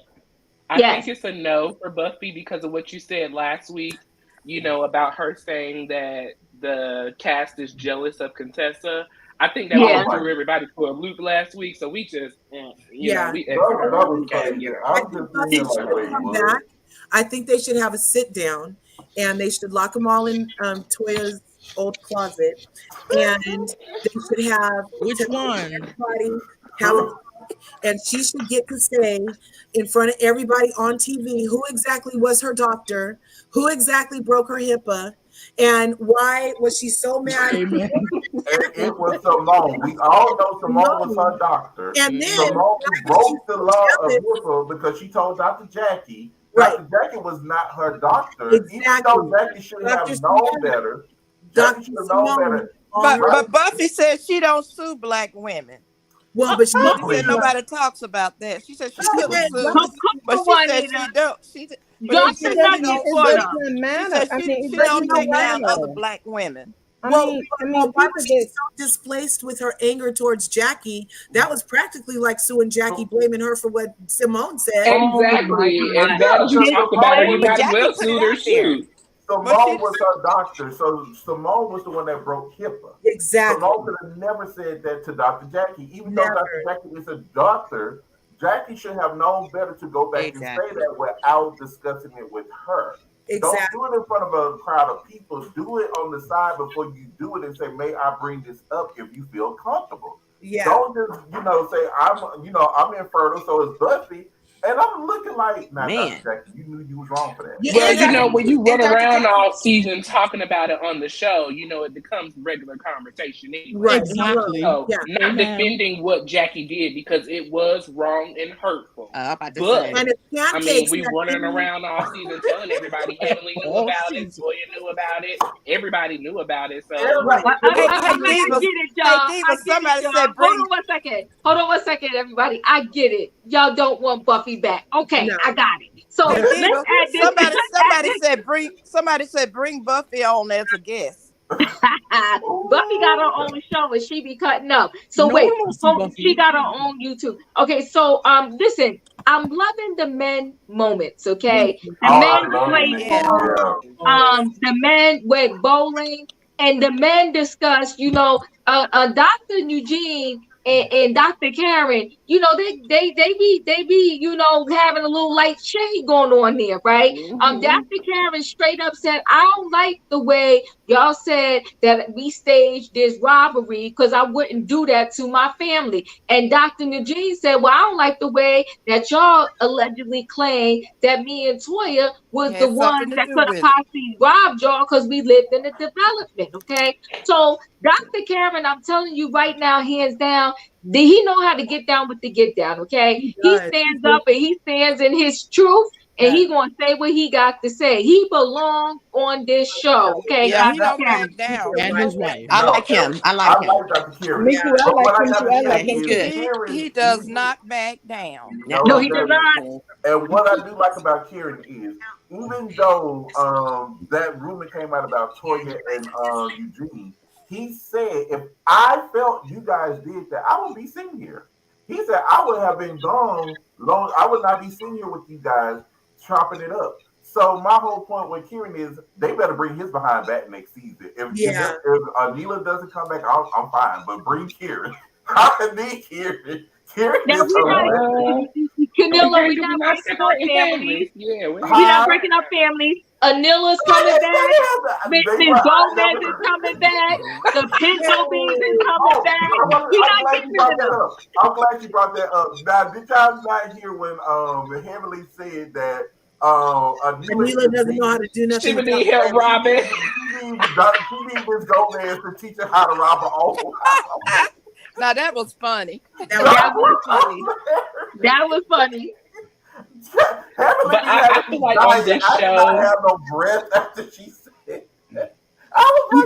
I think it's a no for Buffy because of what you said last week. You know, about her saying that the cast is jealous of Contessa. I think that threw everybody for a loop last week. So we just, I think they should have a sit down, and they should lock them all in Toya's old closet, and they should have and she should get to say in front of everybody on TV who exactly was her doctor, who exactly broke her HIPAA, and why was she so mad? It was Simone. We all know Simone was her doctor. And then Simone broke the law of HIPAA because she told Dr. Jackie. Dr. Jackie was not her doctor. Even though Jackie should have known better. Jackie should have known better. But Buffy said she don't sue black women. Well, but she said nobody talks about that. She said she couldn't sue, but she said she don't. She don't take down other black women. Why was she so displaced with her anger towards Jackie? That was practically like suing Jackie, blaming her for what Simone said. Exactly. And that you talked about her, you might as well sue her too. Simone was her doctor, so Simone was the one that broke HIPAA. Exactly. Simone could have never said that to Dr. Jackie. Even though Dr. Jackie is a doctor, Jackie should have known better to go back and say that without discussing it with her. Don't do it in front of a crowd of people. Do it on the side before you do it and say, may I bring this up if you feel comfortable. Yeah. Don't just, say, I'm infertile, so is Buffy. And I'm looking like, nah, man, Dr. Jackie, you knew you was wrong for that. Well, when you run around all season talking about it on the show, it becomes regular conversation anyway. Right, exactly. So, not defending what Jackie did because it was wrong and hurtful. But we running around all season telling everybody Heavenly knew about it, Toya knew about it, everybody knew about it. So, I get it, y'all. Somebody said, Hold on one second, everybody. I get it. Y'all don't want Buffy back. Okay, I got it. So let's add this. Somebody said bring Buffy on as a guest. Buffy got her own show and she be cutting up. So she got her own YouTube. Okay, so listen, I'm loving the men moments. Okay, the men played the men went bowling, and the men discussed. Dr. Eugene and Dr. Karen, they be having a little light shade going on there, right? Dr. Karen straight up said, I don't like the way y'all said that we staged this robbery because I wouldn't do that to my family. And Dr. Eugene said, well, I don't like the way that y'all allegedly claim that me and Toya was the ones that could have possibly robbed y'all because we lived in the development, okay? So Dr. Karen, I'm telling you right now, hands down, he know how to get down with the get down, okay? He stands up and he stands in his truth, and he gonna say what he got to say. He belongs on this show, okay? Yeah, he don't back down. And his wife. I like him. I like him. Dr. Kieran. Me too. I like him too. He's good. He does not back down. No, he does not. And what I do like about Kiran is, even though that rumor came out about Toya and Eugene, he said, if I felt you guys did that, I would be sitting here. He said, I would have been gone long. I would not be sitting here with you guys chopping it up. So my whole point with Kiran is they better bring his behind back next season. If Neela doesn't come back, I'm fine. But bring Kiran. I need Kiran. Kiran is Camilla, we're not breaking up families. We're not breaking up families. Anila's coming back. Mrs. Gomez is coming back. The Pinto Beans is coming back. I'm glad you brought that up. Now, did y'all not hear when Heavenly said that Anila doesn't know how to do nothing? She need help robbing. She needs Miss Gomez to teach her how to rob her own house. Now that was funny. That was funny. But I feel like on this show, I have no breath after she said that.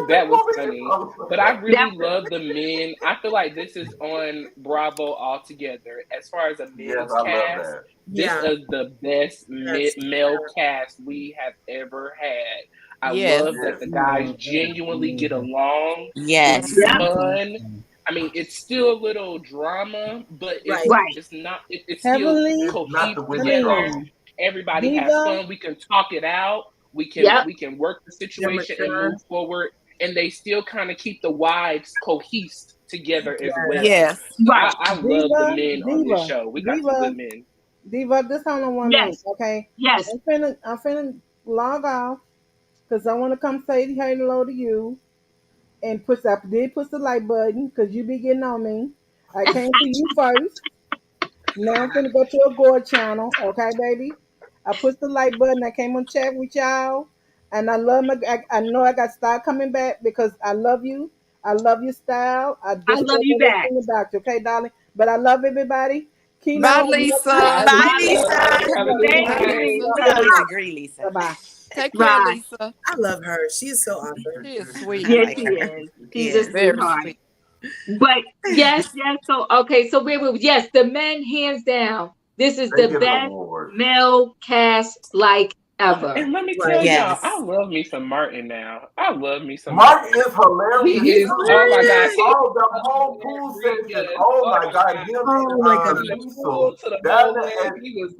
That was funny. But I really love the men. I feel like this is on Bravo altogether. As far as a men's cast, this is the best male cast we have ever had. I love that the guys genuinely get along. Yes. It's fun. I mean, it's still a little drama, but it's not. It's still cohesive together. Everybody has fun. We can talk it out. We can work the situation and move forward. And they still kind of keep the wives cohesed together as well. Yes, I love the men on this show. We got some good men. Diva, this hold on 1 minute, okay? Yes. I'm finna log off because I want to come say hello to you. And I did push the like button because you be getting on me. I came to you first. Now I'm finna go to a Gore channel, okay, baby? I pushed the like button. I came on chat with y'all, and I love I know I got style coming back because I love you. I love your style. I love you back. About you, okay, darling? But I love everybody. Bye, Lisa. Bye, Lisa. Totally agree, Lisa. Bye. Take care, Lisa. I love her. She is so awesome. She is sweet. Yes, she is. She's just very sweet. But yes. So the men hands down. This is the best male cast ever. And let me tell y'all, I love me some Martin now. I love me some Martin. Is hilarious. He is. Oh my God. The whole pool section. Oh my God.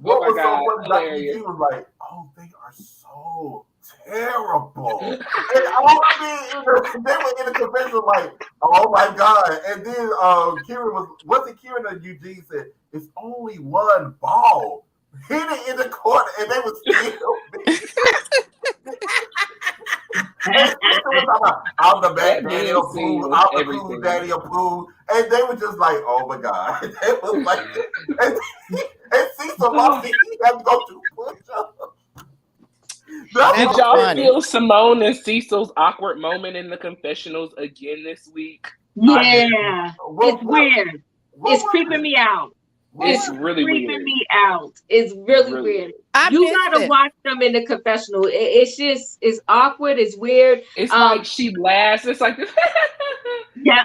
What was so funny? He was like, oh, they are so terrible. And all they were in the confession like, oh my God. And then Kiran and Eugene said, it's only one ball. Hit it in the corner, and they were still. I'm the bad daddy of pool. I'm the cool daddy of pool, and they were just like, "Oh my God!" They was like, and And Cecil lost it. He had to go to push-ups. Did y'all feel Simone and Cecil's awkward moment in the confessionals again this week? Yeah, it's weird. It's creeping me out. It's really creeping weird. Me out. It's really weird. You gotta watch them in the confessional. It's awkward. It's weird. It's like she laughs. It's like yeah.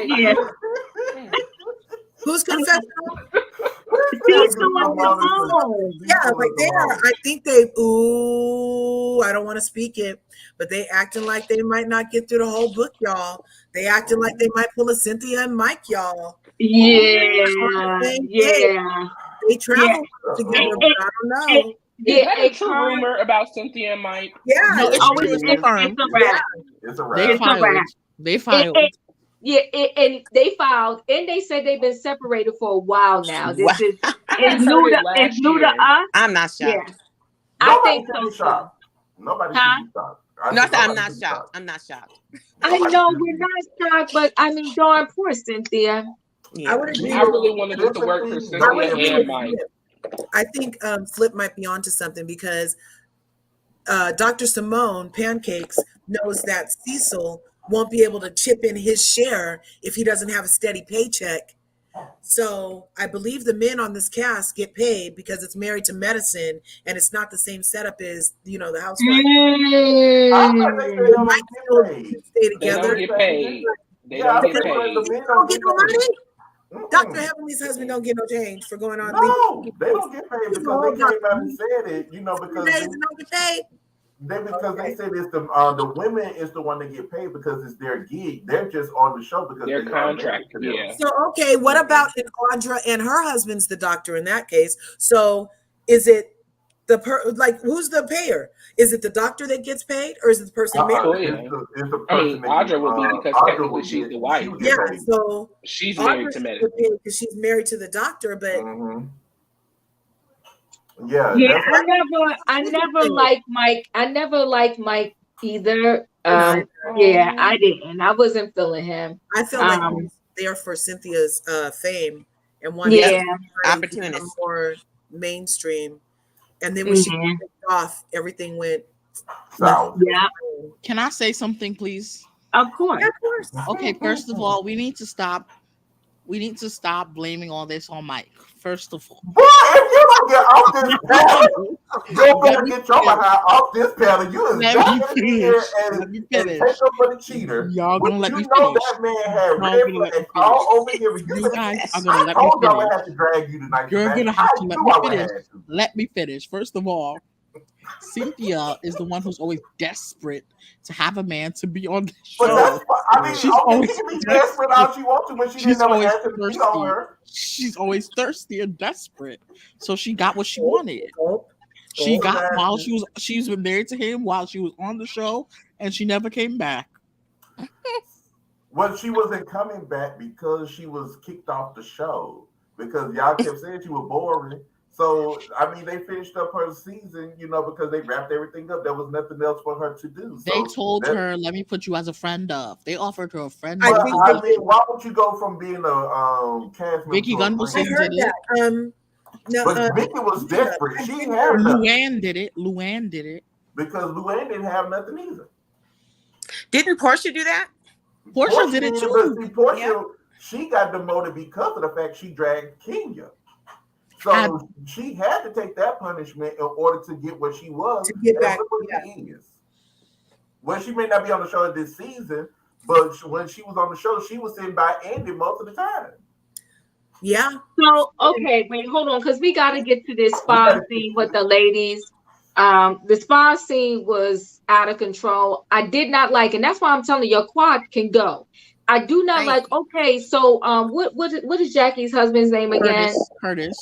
Yeah. Who's confessional? Yeah, like they are. I think they. I don't want to speak it, but they acting like they might not get through the whole book, y'all. They acting like they might pull a Cynthia and Mike, y'all. Yeah. They travel together, but I don't know. Is that a true rumor about Cynthia and Mike? Yeah, no, it's confirmed. It's a wrap. They filed. And they filed, and they said they've been separated for a while now. This is new to us. I'm not shocked. Yeah. I think so. Nobody should be shocked. I'm not shocked. I'm not shocked. I know we're not shocked, but I mean, darn poor Cynthia. Yeah. I would agree. I really wanted it to work for Cynthia and Mike. I think Flip might be onto something because Dr. Simone Pancakes knows that Cecil won't be able to chip in his share if he doesn't have a steady paycheck. So I believe the men on this cast get paid because it's Married to Medicine and it's not the same setup as, the housewife. They might still stay together. They don't get paid. They don't get paid. They don't get no money. Dr. Heavenly's husband don't get no change for going on. No, they don't get paid because they came out and said it, because they don't get paid. Because they said it's the women is the one that get paid because it's their gig. They're just on the show because their contract. Yeah. So okay, what about Audra and her husband's the doctor in that case? So is it who's the payer? Is it the doctor that gets paid, or is it the person married? It's the person Audra would be because technically she's the wife. Yeah, so she's married to Mended because she's married to the doctor, but. Mm-hmm. Yeah, I never liked Mike. I never liked Mike either. Yeah, I didn't. I wasn't feeling him. I feel like he was there for Cynthia's fame and wanted opportunities more mainstream. And then when she kicked off, everything went south. Yeah. Can I say something, please? Of course. Yeah, of course. Okay, first of all, we need to stop blaming all this on Mike. First of all, boy, if you don't get off this panel, you better get your behind off this panel. You is just here and take up for the cheater. Y'all gonna let me finish. That man had red flags all over here. You guys are gonna let me finish. I have to drag you tonight. You're gonna have to let me finish. Let me finish. First of all, Cynthia is the one who's always desperate to have a man to be on the show. She's always desperate all she wants to when she didn't ever have to cheat on her. She's always thirsty and desperate. So she got what she wanted. She got while she's been married to him while she was on the show, and she never came back. Well, she wasn't coming back because she was kicked off the show because y'all kept saying she was boring. So, I mean, they finished up her season, because they wrapped everything up. There was nothing else for her to do. So they told her, let me put you as a friend of. They offered her a friend of. I mean, why would you go from being a cast member? Vicky Gunvalson did it. But Vicky was desperate. She didn't have nothing. Luann did it. Because Luann didn't have nothing either. Didn't Portia do that? Portia did it too. But see, Portia, she got demoted because of the fact she dragged Kenya. So she had to take that punishment in order to get what she was. To get back. Well, she may not be on the show this season, but when she was on the show, she was sitting by Andy most of the time. Yeah. So, okay, wait, hold on, because we got to get to this spa scene with the ladies. The spa scene was out of control. I did not like, and that's why I'm telling you, your quad can go. I do not like. Okay, so what is Jackie's husband's name again? Curtis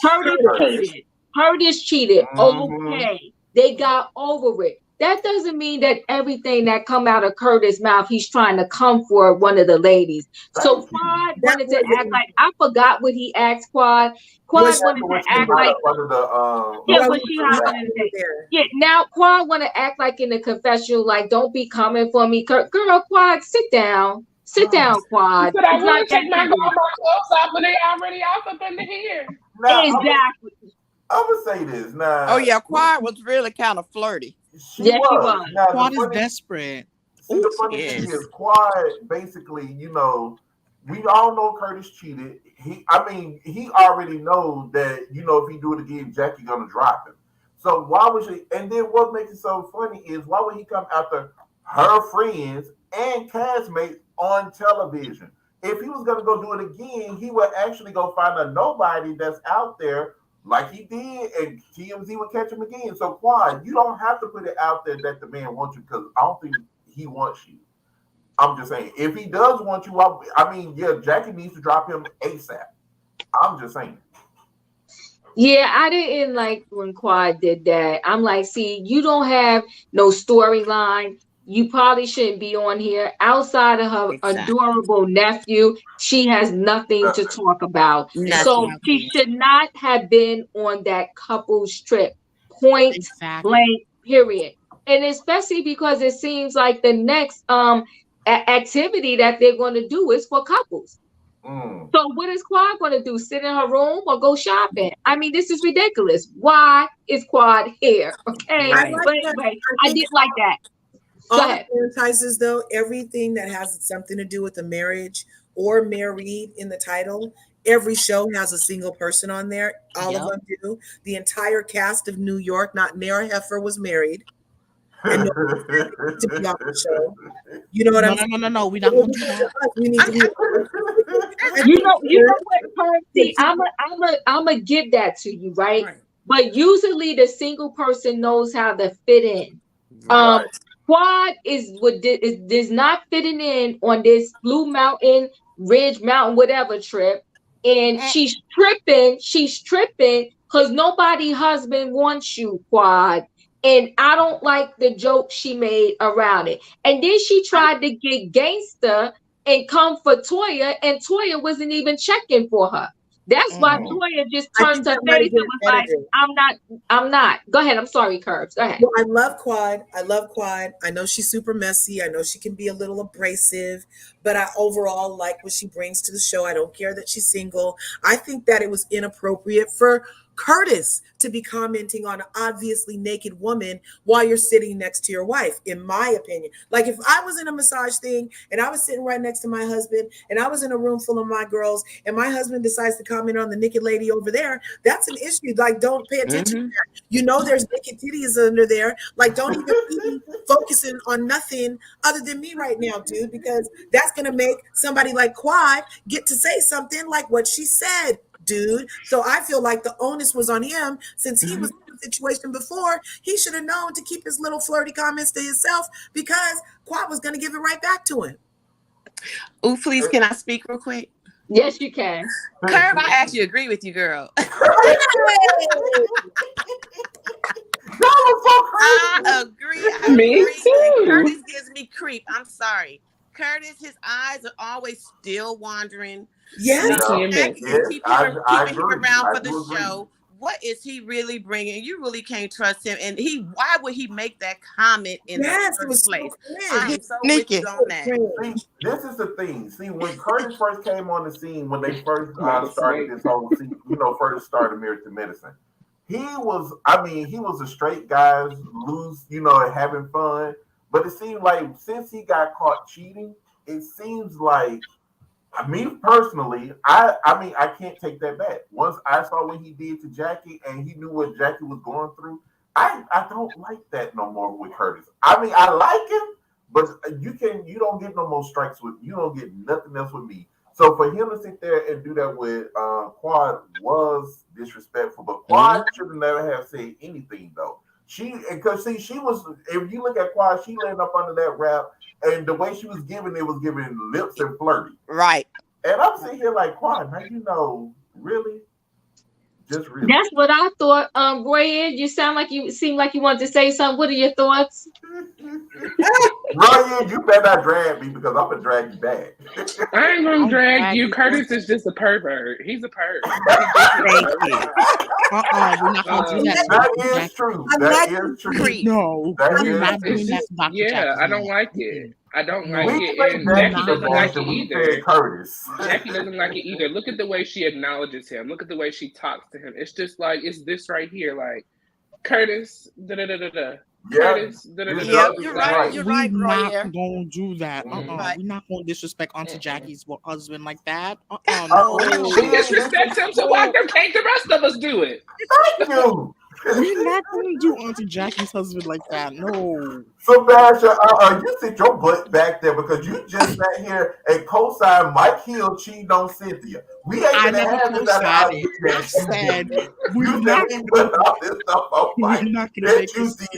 cheated. Okay, they got over it. That doesn't mean that everything that come out of Curtis' mouth, he's trying to come for one of the ladies. So Quad wanted to act like, I forgot what he asked Quad. Quad wanted to act like, now Quad want to act like in the confessional, like, don't be coming for me. Girl, Quad, sit down. Sit down, Quad. But I want to take my clothes off, but they already off up in the hair. Exactly. I'm gonna say this now. Oh yeah, Quiet was really kind of flirty. She was. Now, Quad is desperate. See, the funny thing is, Quad basically, we all know Curtis cheated. He already knows that, if he do it again, Jackie gonna drop him. So why would she? And then what makes it so funny is why would he come after her friends and castmates on television? If he was gonna go do it again, he would actually go find a nobody that's out there like he did, and TMZ would catch him again. So Quad, you don't have to put it out there that the man wants you, because I don't think he wants you. I'm just saying, if he does want you, Jackie needs to drop him ASAP. I'm just saying. Yeah, I didn't like when Quad did that. I'm like, see, you don't have no storyline. You probably shouldn't be on here. Outside of her adorable nephew, she has nothing to talk about. So she should not have been on that couple's trip. Point blank, period. And especially because it seems like the next activity that they're going to do is for couples. So what is Quad going to do? Sit in her room or go shopping? I mean, this is ridiculous. Why is Quad here? Okay, I didn't like that. All the franchises, though, everything that has something to do with a marriage or married in the title, every show has a single person on there. All of them do. The entire cast of New York, not Mayor Heifer, was married. And to be on the show. You know what I'm saying? No. We're not going to do that. We need to be. You know what, Percy? I'm a give that to you, right? But usually the single person knows how to fit in. Quad is not fitting in on this Blue Mountain, Ridge Mountain, whatever trip, and she's tripping because nobody husband wants you, Quad. And I don't like the joke she made around it. And then she tried to get gangster and come for Toya, and Toya wasn't even checking for her. That's why Toya just turned her face and was like, I'm not. Go ahead. I'm sorry, Curbs. Go ahead. Well, I love Quad. I know she's super messy. I know she can be a little abrasive, but I overall like what she brings to the show. I don't care that she's single. I think that it was inappropriate for Curtis to be commenting on an obviously naked woman while you're sitting next to your wife, in my opinion. Like if I was in a massage thing and I was sitting right next to my husband and I was in a room full of my girls and my husband decides to comment on the naked lady over there, that's an issue. Like, don't pay attention to that. You know there's naked titties under there. Like, don't even be focusing on nothing other than me right now, dude, because that's going to make somebody like Quad get to say something like what she said. Dude. So I feel like the onus was on him since he was in the situation before. He should have known to keep his little flirty comments to himself because Quad was going to give it right back to him. Oh, please, can I speak real quick? Yes, you can. Curb, I actually agree with you, girl. I agree. Me too. Curtis gives me creep. I'm sorry. Curtis, his eyes are always still wandering. Yes, keeping him around for the show. What is he really bringing? You really can't trust him. And why would he make that comment in the first place? I am so with you on that. See, this is the thing. See, when Curtis first came on the scene, when they first started this whole scene, first started Married to Medicine, he was a straight guy, loose, having fun. But it seemed like since he got caught cheating, it seems like, me personally, I can't take that back. Once I saw what he did to Jackie and he knew what Jackie was going through, I don't like that no more with Curtis. I mean, I like him, but you don't get no more strikes with, you don't get nothing else with me. So for him to sit there and do that with Quad was disrespectful, but Quad should have never have said anything though. She was, if you look at Quad, she landed up under that rap, and the way she was giving lips and flirty. Right. And I'm sitting here like, Quad, now really? Just really. That's what I thought. Roy, you seem like you want to say something. What are your thoughts? Roy, you better not drag me because I'm gonna drag you back. I ain't gonna drag you. Curtis is just a pervert. He's a pervert. Thank you. We're not gonna do that. That is true. That is true. No, that we're is not doing that, Dr. Yeah, Jackson. I don't like it. I don't like it, and Jackie doesn't like it either. Jackie doesn't like it either. Look at the way she acknowledges him. Look at the way she talks to him. It's just like, it's this right here, like, Curtis, da-da-da-da-da. Curtis, yeah, you're right. You're right, We're not Royer. gonna do that. Right. We're not gonna disrespect Auntie Jackie's husband like that. No. She disrespects him, so why can't the rest of us do it? Thank you. We're not gonna do Auntie Jackie's husband like that. No. Sebastian, you sit your butt back there because you just sat here and co-signed Mike Hill cheating on Cynthia. We ain't gonna have this out of I said we're not gonna put all this stuff on Mike. We're not gonna make you sit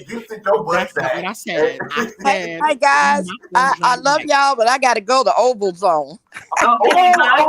your butt back. What I said. Hey guys, I love y'all, but I got to go to Oval Zone. Okay, let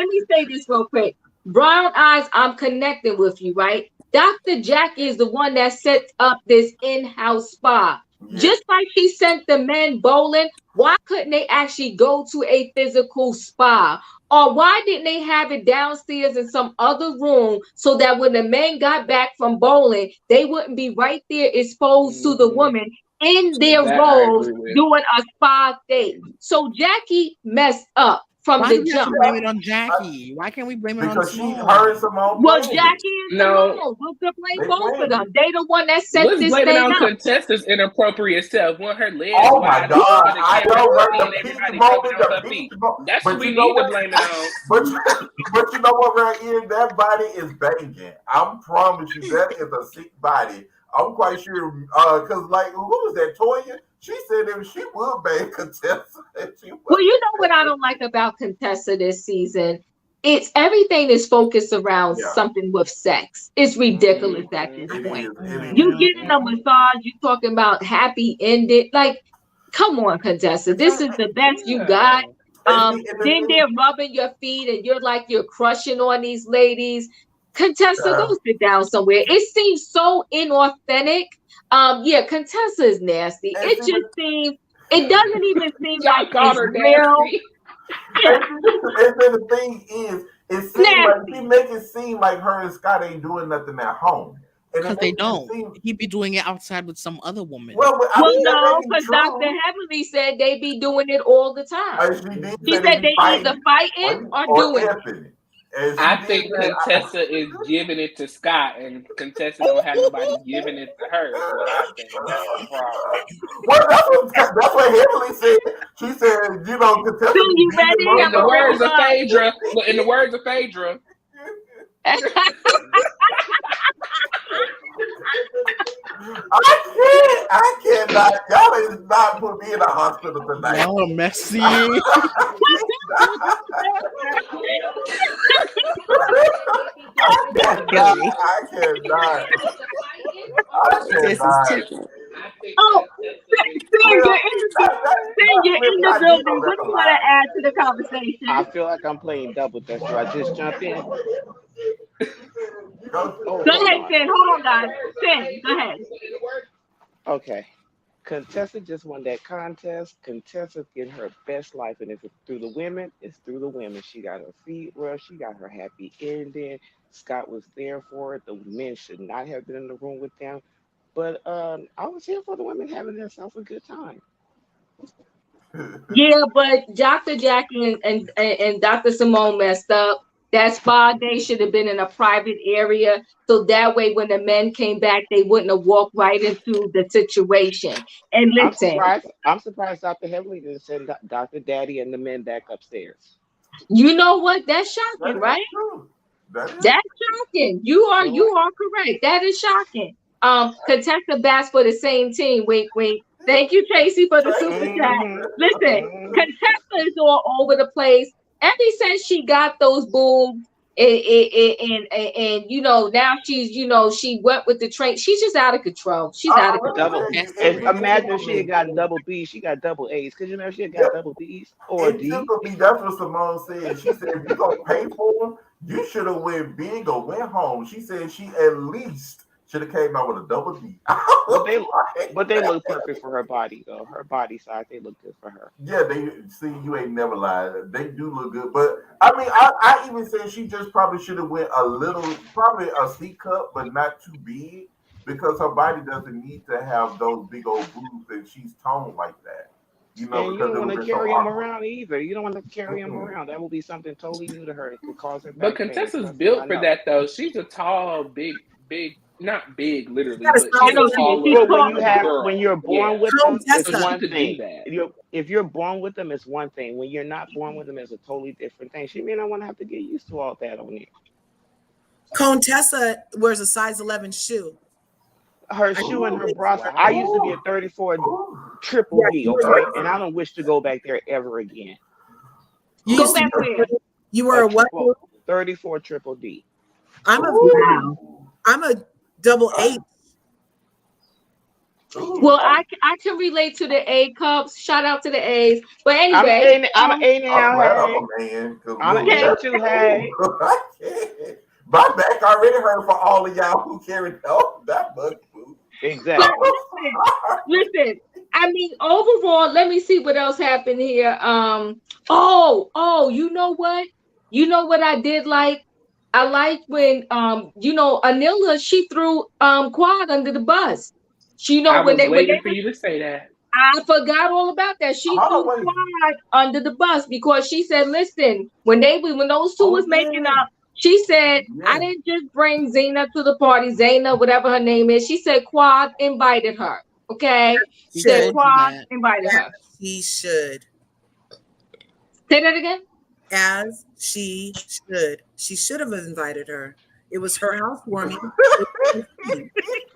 me say this real quick. Brown Eyes, I'm connecting with you, right? Dr. Jackie is the one that sets up this in-house spa. Yeah. Just like she sent the men bowling, why couldn't they actually go to a physical spa? Or why didn't they have it downstairs in some other room so that when the men got back from bowling, they wouldn't be right there exposed to the woman in their roles doing a spa date? So Jackie messed up. From the jump. Blame it on Jackie. Why can't we blame it on Simone? Her and Simone. Well, Jackie and Simone. We could blame both of them. They the one that set this thing up. Let's blame it on Contessa's inappropriate self. When her legs wide, I know, right? That's what we need to blame it on. But you know what, right here, that body is banging. I promise you, that is a sick body. I'm quite sure, because like, who was that, Toya? She said if she would bang Contessa. Well, you know what I don't like about Contessa this season? It's everything is focused around something with sex. It's ridiculous at this point. You getting a massage, you talking about happy ended. Like, come on, Contessa. This is the best you got. Then they're rubbing your feet and you're like you're crushing on these ladies. Contessa, go sit down somewhere. It seems so inauthentic. Contessa is nasty. It just seems, it doesn't even seem like it's real. And then the thing is, it seems like she make it seem like her and Scott ain't doing nothing at home. Because they don't. He'd be doing it outside with some other woman. Well, no, because Dr. Heavenly said they be doing it all the time. She said they either fighting or doing it. I think Contessa is giving it to Scott, and Contessa don't have nobody giving it to her. I think that's the problem. Well, that's what Heavenly said. She said, you know, Contessa. In the words of Phaedra, I cannot. Y'all is not put me in the hospital tonight. Y'all are messy. I cannot. Oh, you're in the building. What do you want to add to the conversation? I feel like I'm playing double dutch. Do I just jump in? Go ahead, Finn. Hold on, guys. Finn, go ahead. Okay. Contessa just won that contest. Contessa's getting her best life, and if it's through the women, it's through the women. She got her feet rubbed. She got her happy ending. Scott was there for it. The men should not have been in the room with them. But I was here for the women having themselves a good time. Yeah, but Dr. Jackie and Dr. Simone messed up. That spa day should have been in a private area. So that way, when the men came back, they wouldn't have walked right into the situation. And listen. I'm surprised Dr. Heavenly didn't send Dr. Daddy and the men back upstairs. You know what? That's shocking, right? That's shocking. You are correct. That is shocking. Contessa bats for the same team. Wink, wink. Thank you, Tracy, for the super chat. Listen, Contessa is all over the place. Ever since she got those boobs, and you know, now she's, you know, she went with the train. She's just out of control. She's out of control. Imagine if she had got double B's, she got double A's. Could you imagine she had got double B's or D? That's what Simone said. She said, if you're going to pay for them, you should have went big or went home. She said she at least should have came out with a double D. But they look perfect for her body, though. Her body size, they look good for her. Yeah, you ain't never lied. They do look good. But I mean, I even said she just probably should have went a little, probably a C cup, but not too big. because her body doesn't need to have those big old boobs and she's toned like that. You know, and you don't want to carry them around either. You don't want to carry them around. That will be something totally new to her. It could cause her back But Contessa's built for that, though. She's a tall, big, not big, literally, but she's a tall when you're born with them, it's one thing. If you're born with them, it's one thing. When you're not born with them, it's a totally different thing. She may not want to have to get used to all that on it. Contessa wears a size 11 shoe. Her shoe and her bra. Wow. I used to be a 34 triple D, okay? And I don't wish to go back there ever again. You were a what? 34 triple D. I'm a double H. Well, I can relate to the A cups. Shout out to the A's. But anyway, I'm an A now. I'm an A too. Hey. My back already hurt for all of y'all who carried that much food. Exactly. Listen, I mean, overall, let me see what else happened here. You know what? You know what I did like? I liked when Anila, she threw Quad under the bus. I was waiting for you to say that. I forgot all about that. She threw Quad under the bus because she said, listen, when those two was making up, she said, I didn't just bring Zena to the party. Zena, whatever her name is. She said Quad invited her. Okay? She said Quad invited her. He should. Say that again? As she should. She should have invited her. It was her housewarming.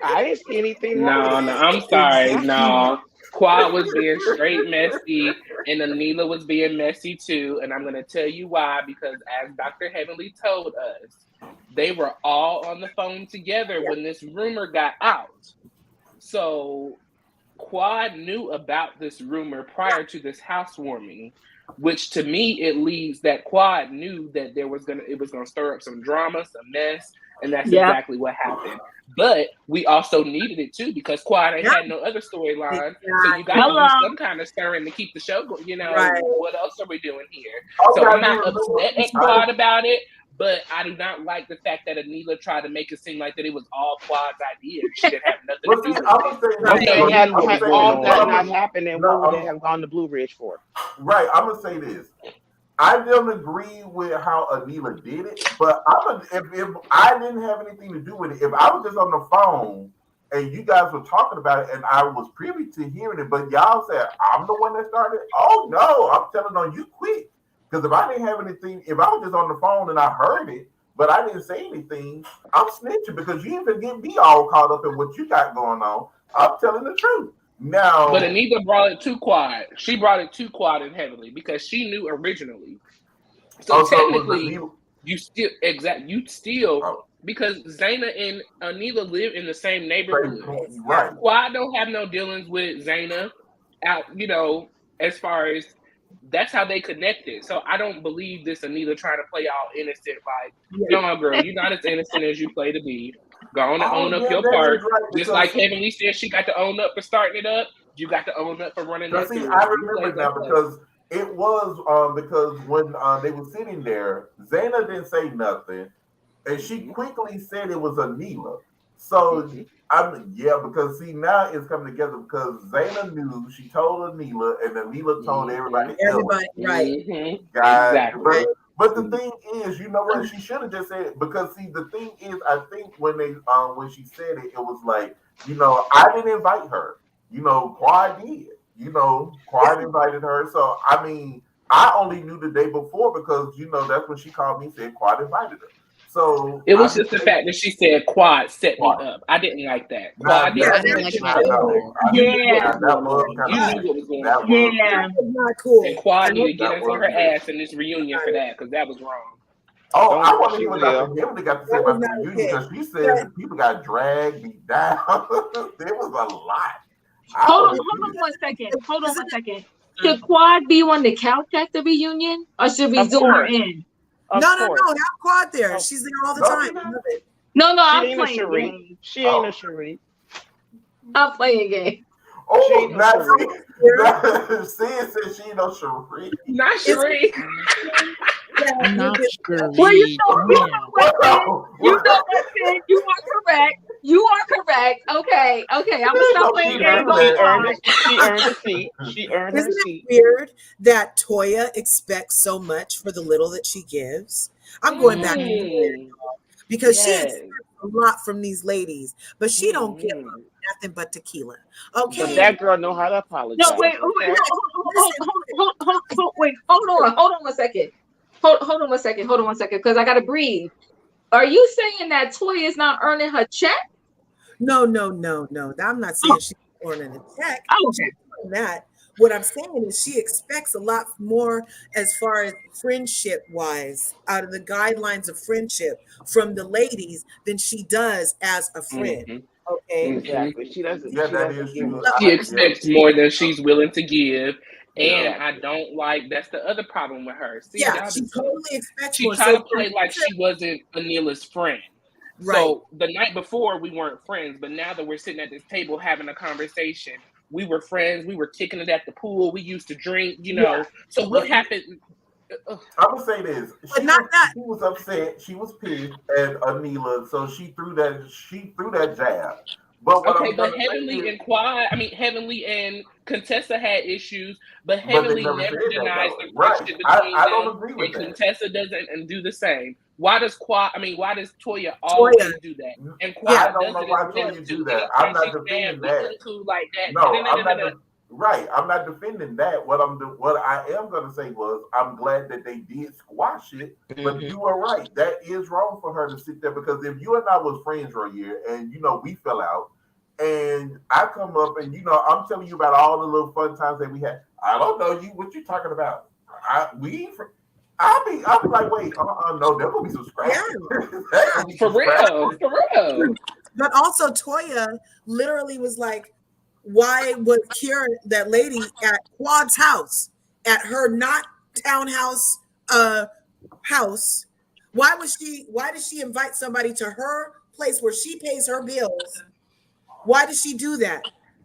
I didn't see anything wrong. No, I'm sorry. No. Quad was being straight messy, and Anila was being messy too. And I'm going to tell you why, because as Dr. Heavenly told us, they were all on the phone together when this rumor got out. So Quad knew about this rumor prior to this housewarming, which to me, it leads that Quad knew that it was going to stir up some drama, some mess. And that's exactly what happened. But we also needed it too because Quad ain't had no other storyline. So you got to do some kind of stirring to keep the show going. You know, what else are we doing here? So I'm not upset at Quad about it, but I do not like the fact that Anila tried to make it seem like that it was all Quad's idea. She didn't have nothing to do with it. Had all that not happened, and what would they have gone to Blue Ridge for? Right. I'm going to say this. I don't agree with how Anila did it, but if I didn't have anything to do with it, if I was just on the phone and you guys were talking about it and I was privy to hearing it, but y'all said I'm the one that started, oh no, I'm telling on you quick. Because if I didn't have anything, if I was just on the phone and I heard it, but I didn't say anything, I'm snitching because you even get me all caught up in what you got going on. I'm telling the truth. No, but Anita brought it to Quad. She brought it to Quad and Heavenly because she knew originally. So technically, you still because Zena and Anila live in the same neighborhood. Right. Quad don't have no dealings with Zena out, as far as that's how they connected. So I don't believe this Anila trying to play all innocent. Like, no, girl, you're not as innocent as you play to be. Go on and own up your part. Just like Heavenly said, she got to own up for starting it up. You got to own up for running that. See, I remember now because it was because when they were sitting there, Zena didn't say nothing, and she quickly said it was Anila. So because see now it's coming together because Zena knew, she told Anila, and Anila told everybody else. Right? Guys, exactly. But the thing is, you know what? She should have just said it because see, the thing is, I think when she said it, it was like, I didn't invite her. Quad did. Quad invited her. So I mean, I only knew the day before because that's when she called me and said Quad invited her. So it was just the fact that she said Quad set me up. I didn't like that. Quad didn't like that. Yeah. That was going on. Yeah. Not cool. And Quad need to get into her ass in this reunion for that because that was wrong. Oh, I want to hear what Dr. Heavenly got to say about the reunion because she said people got dragged, beat down. There was a lot. Hold on one second. Should Quad be on the couch at the reunion or should we zoom her in? No, have Quad there. She's there all the time. No, I'm playing a game. She ain't a Cherie. I'm playing a game. Sid said she ain't no Cherie. Not Cherie. Not Cherie. Well, you know what, Sid? You are correct. You are correct. Okay. I'm gonna stop playing games on She earned a seat. She earned her seat. Isn't it weird that Toya expects so much for the little that she gives? I'm going back to Toya, because she expects a lot from these ladies, but she don't give up nothing but tequila. Okay. But that girl know how to apologize. No, wait, okay? wait, hold on one second. Hold on one second, because I gotta breathe. Are you saying that Toya is not earning her check? No. I'm not saying she's earning a check. Okay. That. What I'm saying is she expects a lot more as far as friendship wise, out of the guidelines of friendship from the ladies than she does as a friend. Mm-hmm. Okay. Exactly. She doesn't. She expects more than she's willing to give. And I don't like, that's the other problem with her. See, she totally expects she more. tried to play like she wasn't Anila's friend. Right. So the night before we weren't friends, but now that we're sitting at this table having a conversation, we were friends. We were kicking it at the pool. We used to drink, you know. So what happened? I'm gonna say this. She was upset. She was pissed at Anila, so she threw that jab. But Heavenly and Contessa had issues, but Heavenly never denies the friendship between I them. don't agree with and that. Contessa doesn't do the same. Why does Toya always do that? And I don't know why Toya do that. I'm not defending that. Like that. No, I'm not. Right, I'm not defending that. What I am gonna say was, I'm glad that they did squash it. But you are right. That is wrong for her to sit there, because if you and I was friends for a year and we fell out, and I come up and I'm telling you about all the little fun times that we had. I don't know you. What you talking about? I'm like, wait, no, there will be some scratch. For real. But also, Toya literally was like, why was Kiran, that lady at Quad's house, at her not townhouse house? Why did she invite somebody to her place where she pays her bills? Why did she do that?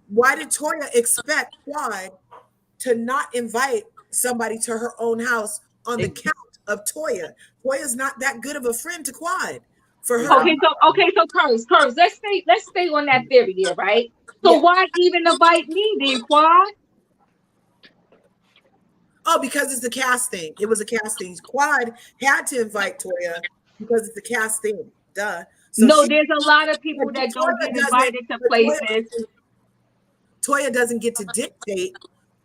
Why did Toya expect Quad to not invite somebody to her own house on the count of Toya? Toya's not that good of a friend to Quad for her. Okay, so Curves, let's stay on that theory there, right? So why even invite me then, Quad? Oh, because it's the casting. It was a casting. Quad had to invite Toya because it's a casting. Duh. So there's a lot of people that don't get invited to places. Toya doesn't get to dictate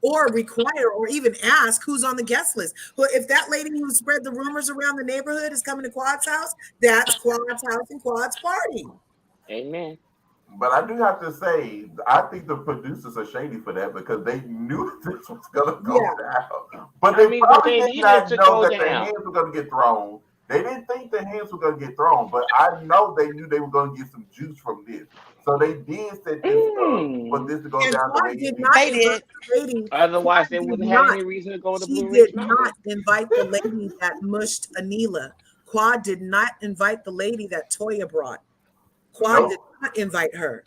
or require or even ask who's on the guest list. But if that lady who spread the rumors around the neighborhood is coming to Quad's house, that's Quad's house and Quad's party. Amen. But I do have to say, I think the producers are shady for that, because they knew this was going to go down. But they probably did not know that the hands were going to get thrown. They didn't think the hands were going to get thrown, but I know they knew they were going to get some juice from this. So they did set this up for this to go down the way they did. Otherwise, they wouldn't have any reason to go to Blue Ridge. She did not invite the lady that mushed Anila. Quad did not invite the lady that Toya brought. Quad did not invite her.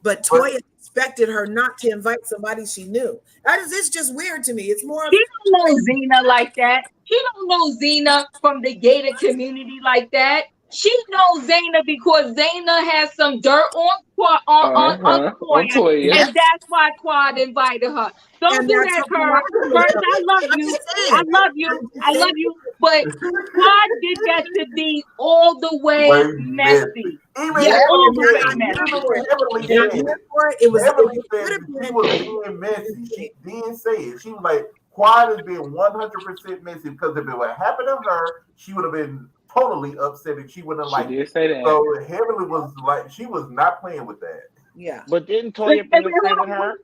But Toya expected her not to invite somebody she knew. It's just weird to me. It's more. She don't know Zena like that. She don't know Zena from the gated community like that. She knows Zena because Zena has some dirt on Toya, and that's why Quad invited her. Don't do that, Kurt. First, I love you, but Quad did that to be all the way messy. It was being messy. She did say it. She was like, Quad has been 100% messy, because if it would happen to her, she would have been totally upset, and she wouldn't like it. So Heavenly was like, she was not playing with that. Yeah. But didn't Toya bring a friend with her?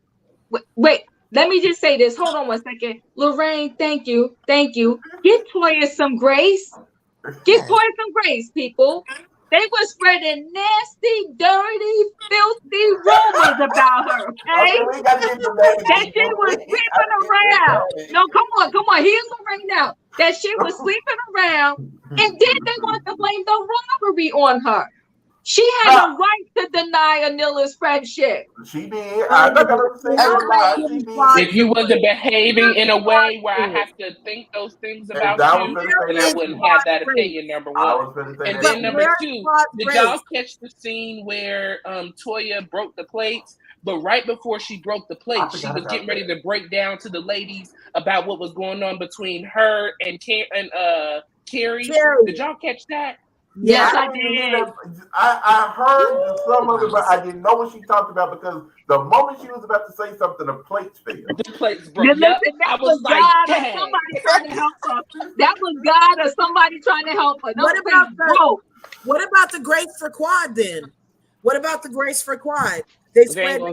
Wait, let me just say this. Hold on one second. Lorraine, thank you. Give Toya some grace. People. They were spreading nasty, dirty, filthy rumors about her, okay? That she was sleeping around. No, come on. Here's Lorraine now. That she was sleeping around, and then they want to blame the robbery on her. She had no right to deny Anila's friendship. She did. I'm not gonna say if you wasn't behaving in a way where I have to think those things about you, then I wouldn't have that opinion, number one. And then number two, did y'all catch the scene where Toya broke the plates? But right before she broke the plates, she was getting ready to break down to the ladies about what was going on between her and Carrie. Did y'all catch that? Yes, I did. I heard some of it, but I didn't know what she talked about because the moment she was about to say something, the plates failed. The plates broke. Yep. I was like, God, somebody trying to help her. That was God or somebody trying to help her. What about the grace for Quad then? What about the grace for Quad? They spread none.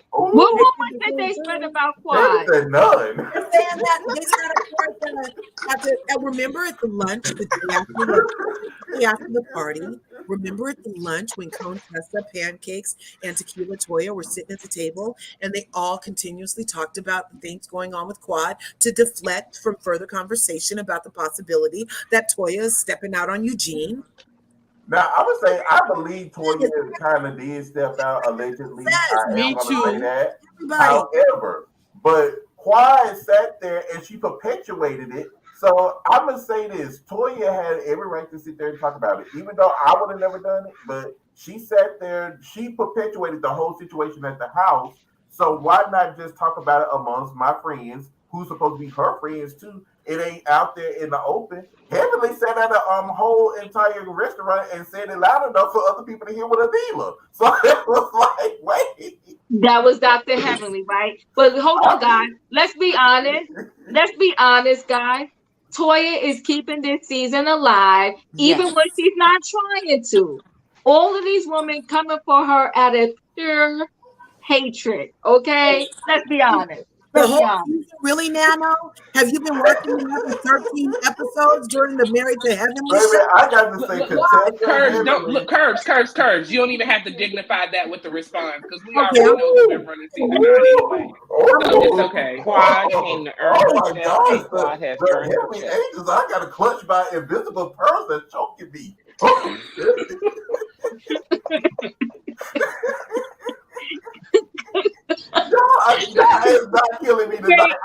What did they spread about Quad? They said none. They're saying that they said remember at the lunch the day after the party. Remember at the lunch when Contessa, Pancakes, and Tequila Toya were sitting at the table and they all continuously talked about the things going on with Quad to deflect from further conversation about the possibility that Toya is stepping out on Eugene. Now, I would say I believe Toya kind of did step out allegedly. Me too. Say that. However, but Quad sat there and she perpetuated it. So I'm gonna say this: Toya had every right to sit there and talk about it, even though I would have never done it. But she sat there, she perpetuated the whole situation at the house. So why not just talk about it amongst my friends, who's supposed to be her friends too? It ain't out there in the open. Heavenly sat at a whole entire restaurant and said it loud enough for other people to hear with a dealer. So it was like, wait. That was Dr. Heavenly, right? But hold on, guys. Let's be honest. Let's be honest, guys. Toya is keeping this season alive, even when she's not trying to. All of these women coming for her out of pure hatred. Okay? Let's be honest. The whole season, really, Nano? Have you been watching the 13 episodes during the Married to Heavenly show? I got to say, Curves. You don't even have to dignify that with the response because we already know we've been running season 9 anyway. So it's okay. Quad came to earn himself. Quad has earned himself. I got to clutch by invisible person choking me. It's not killing me tonight.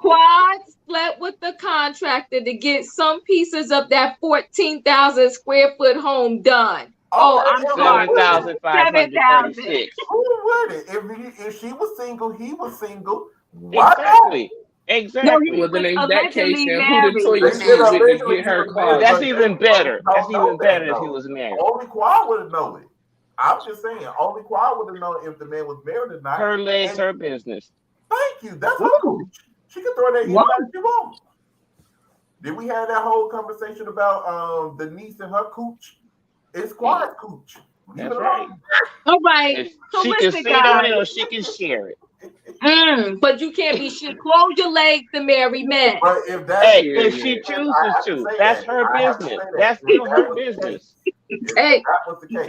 Quad slept with the contractor to get some pieces of that 14,000 square foot home done. I'm sorry. 7,536. Who would it? If she was single, he was single. Exactly. Exactly. No, well, then in that case, then who did Toya choose it to get her Quad? That's even better. That's even better if he was married. Only Quad would have known it. I'm just saying, only Quad would have known if the man was married or not. Her legs, her business. Thank you. That's her cooch. She can throw that in if she wants. Did we have that whole conversation about the niece and her cooch? It's Quad's cooch. That's right. All right. So she can sit on it or she can share it. But you can't be shit. Close your legs to marry men. But if she chooses to, that's her business. That's still her business. Hey,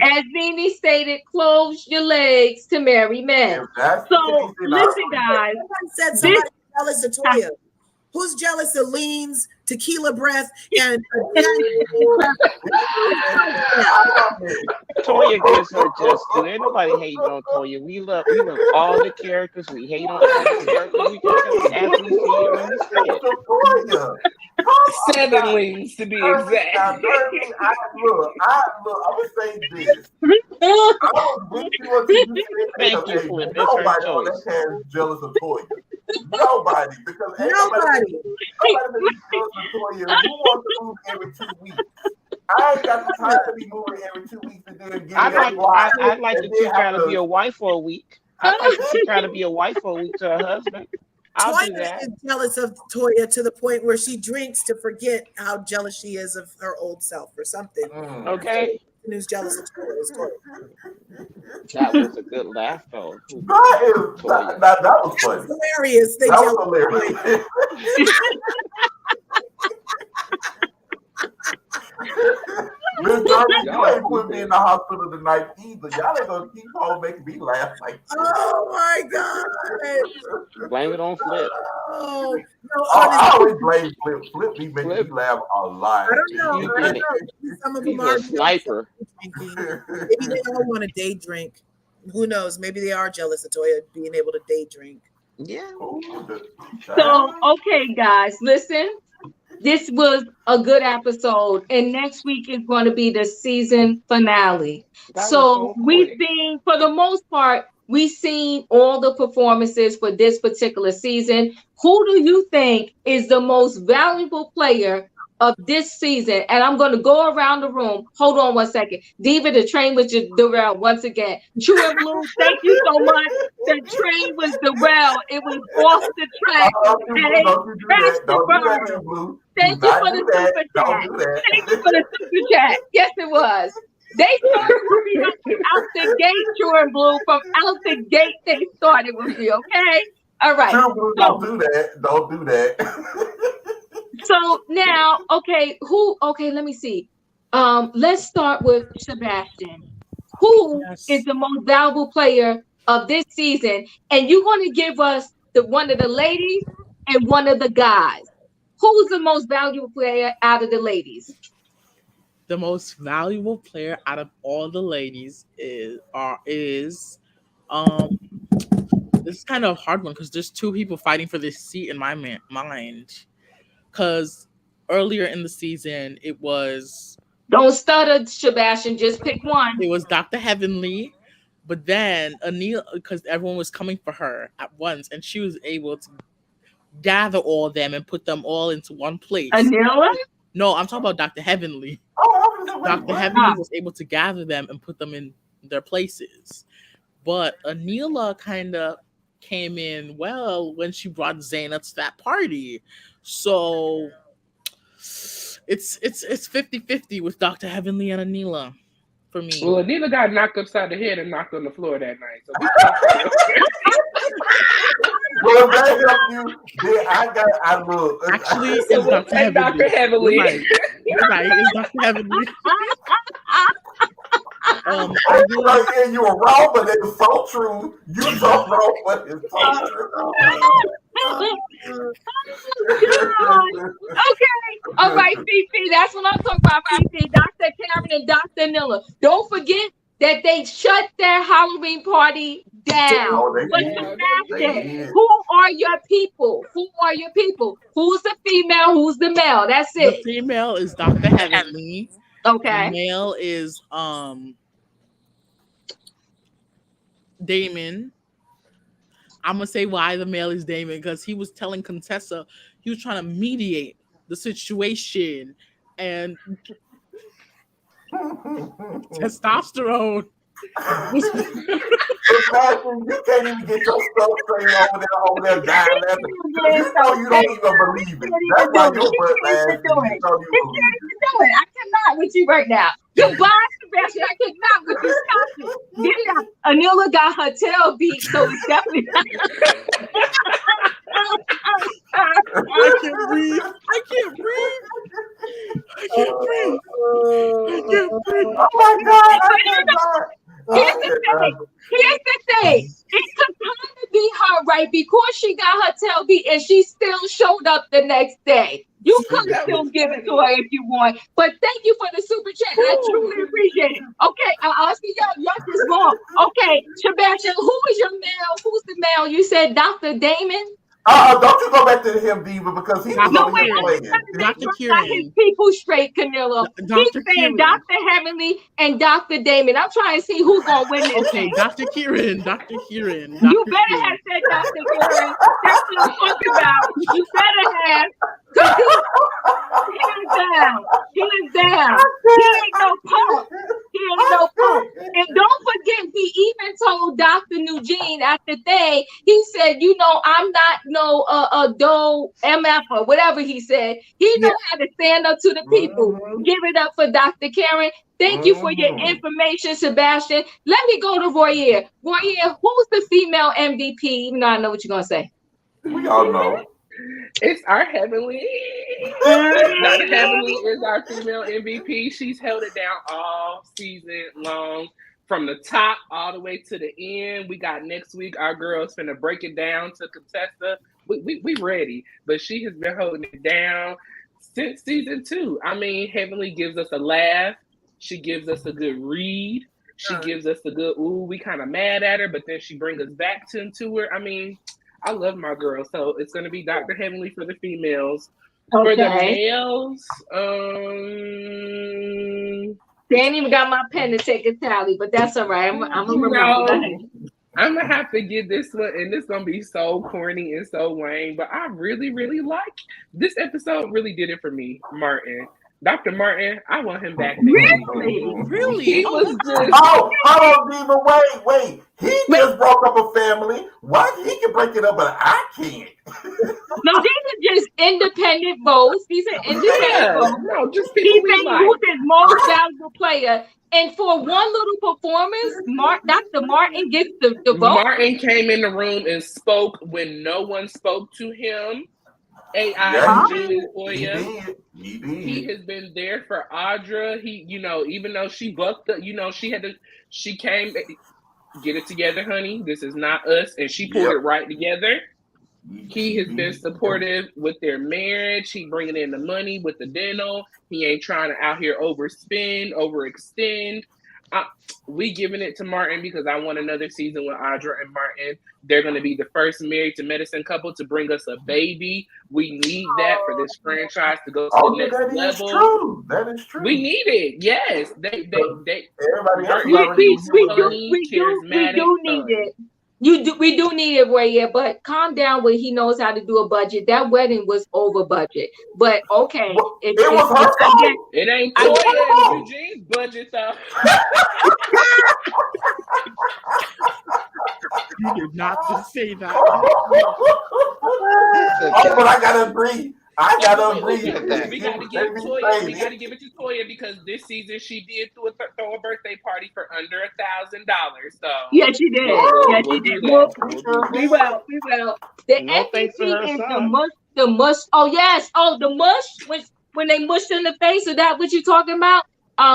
as Nene stated, close your legs to marry men. So listen, guys. Said somebody jealous of Toya. Who's jealous of Lean's tequila breath and Toya gets her just due. Ain't nobody hating on Toya. We love all the characters. We hate on all the characters. We just as we see it when we see it. 7 leans to be exact. I would say this. Thank you, Flip. Nobody on that cast is jealous of Toya. Nobody, because nobody is jealous of Toya. Who wants to move every 2 weeks? I ain't got the time to be moving every 2 weeks and then give I'd like to teach her to be a wife for a week. I'd like to teach her to be a wife for a week to her husband. Toya is jealous of Toya to the point where she drinks to forget how jealous she is of her old self or something. Okay. Who's jealous of Toya is Toya. That was a good laugh, though. That was funny. Hilarious. That was hilarious. Miss Darby, you ain't put me in the hospital tonight either. Y'all ain't gonna keep on making me laugh like this. Oh my God. Blame it on Flip. Oh, no, I always blame Flip. Flip be making me laugh a lot. I don't know. Some of them He's are a sniper. drinking. Maybe they all want a day drink. Who knows? Maybe they are jealous of Toya being able to day drink. Yeah. So, okay, guys, listen. This was a good episode, and next week is going to be the season finale. So we've seen, for the most part, we've seen all the performances for this particular season. Who do you think is the most valuable player of this season? And I'm going to go around the room. Hold on one second. Diva, the train was derailed once again. True and Blue, thank you so much. The train was derailed. It was off the track. Don't do that, Blue. Thank you for the super chat. Thank you for the super chat. Yes, it was. They started with me out the gate, True and Blue. From out the gate, they started with me, okay? All right. True Blue, don't do that. Don't do that. So now, okay, let me see. Let's start with Sebastian. Who is the most valuable player of this season? And you're going to give us one of the ladies and one of the guys. Who's the most valuable player out of the ladies? The most valuable player out of all the ladies is this is kind of a hard one because there's two people fighting for this seat in my mind. Because earlier in the season, it was... Don't stutter, Sebastian. Just pick one. It was Dr. Heavenly, but then Anila, because everyone was coming for her at once, and she was able to gather all of them and put them all into one place. Anila? No, I'm talking about Dr. Heavenly. Dr. Heavenly was able to gather them and put them in their places. But Anila kind of came in well when she brought Zaina to that party. So it's 50-50 with Dr. Heavenly and Anila for me. Well, Anila got knocked upside the head and knocked on the floor that night. So well, if that help you, then I will. Actually, it's Dr. Heavenly. Dr. Heavenly. You're right. It's Dr. Heavenly. You were wrong, but it's so true. You're so wrong, but it's so true. Okay. All right, Fifi. That's what I'm talking about, Fifi. Dr. Karen and Dr. Nilla. Don't forget that they shut their Halloween party down. Who are your people? Who are your people? Who's the female? Who's the male? That's it. The female is Dr. Heavenly. Okay. The male is Damon. I'm gonna say why the male is Damon, because he was telling Contessa he was trying to mediate the situation, and testosterone. You can't even get your stuff straight over there dying. You know you don't even believe it. That's why your butt laughs. I cannot with you right now. You blind, Sebastian. I cannot with you. Stop it. Get it out. Anila got her tail beat, so it's definitely not. I can't breathe. I can't breathe. I can't breathe. I can't breathe. Oh my God. I cannot. Here's the thing. It could kind of be her, right? Because she got her tail beat and she still showed up the next day. You could still give it to her if you want. But thank you for the super chat. I truly appreciate it. Okay, I'll see y'all just wrong. Okay, Sebastian, who is your male? Who's the male? You said Dr. Damon? Don't you go back to him, Diva, because he was over here playing. Dr. Got his people straight, Canelo. He's saying Dr. Heavenly and Dr. Damon. I'm trying to see who's going to win this. Okay, Dr. Kieran. You better have said Dr. Kieran. That's what I'm talking about. You better have. He is down. He ain't no punk. And don't forget, he even told Dr. Eugene at the thing, he said, I'm not no doe MF or whatever he said. He know how to stand up to the people. Give it up for Dr. Karen. Thank you for your information, Sebastian. Let me go to Royer. Royer, who's the female MVP? Even though I know what you're going to say. We all know. It's our Heavenly. Dr. Heavenly is our female MVP. She's held it down all season long. from the top all the way to the end. We got next week. Our girls finna break it down to Contessa. We ready, but she has been holding it down since season 2. I mean, Heavenly gives us a laugh. She gives us a good read. She gives us the good, ooh, we kind of mad at her, but then she brings us back to her. I mean, I love my girl. So it's going to be Dr. Heavenly for the females. Okay. For the males, they ain't even got my pen to take a tally, but that's all right. I'm going to remember. I'm going to have to get this one, and it's going to be so corny and so lame, but I really, really like this episode. Really did it for me, Martin. Dr. Martin, I want him back. Really? He was just... hold on, Diva. Wait. He just broke up a family. Why he can break it up, but I can't? No, these are just independent votes. These are independent votes. No, just people he thinks who's his most valuable player. And for one little performance, Dr. Martin gets the vote. Martin came in the room and spoke when no one spoke to him. He has been there for Audra. He, even though she bucked up, she came, get it together, honey. This is not us. And she pulled it right together. He has been supportive with their marriage. He bringing in the money with the dental. He ain't trying to out here overextend. We giving it to Martin because I want another season with Audra and Martin. They're going to be the first married to medicine couple to bring us a baby. We need that for this franchise to go to the next level. That is true. We need it. Yes, they. Everybody else we do need it. We do need it, Ray, but calm down when he knows how to do a budget. That wedding was over budget. But okay. It was her fault. It ain't Toya and Eugene's budget though. You did not just say that. But I gotta agree. We gotta give it to Toya because this season she did throw a birthday party for under $1,000. So yeah, she did. We will. The MVP is the mush. Oh yes. Oh, the mush when they mushed in the face. Is that what you're talking about?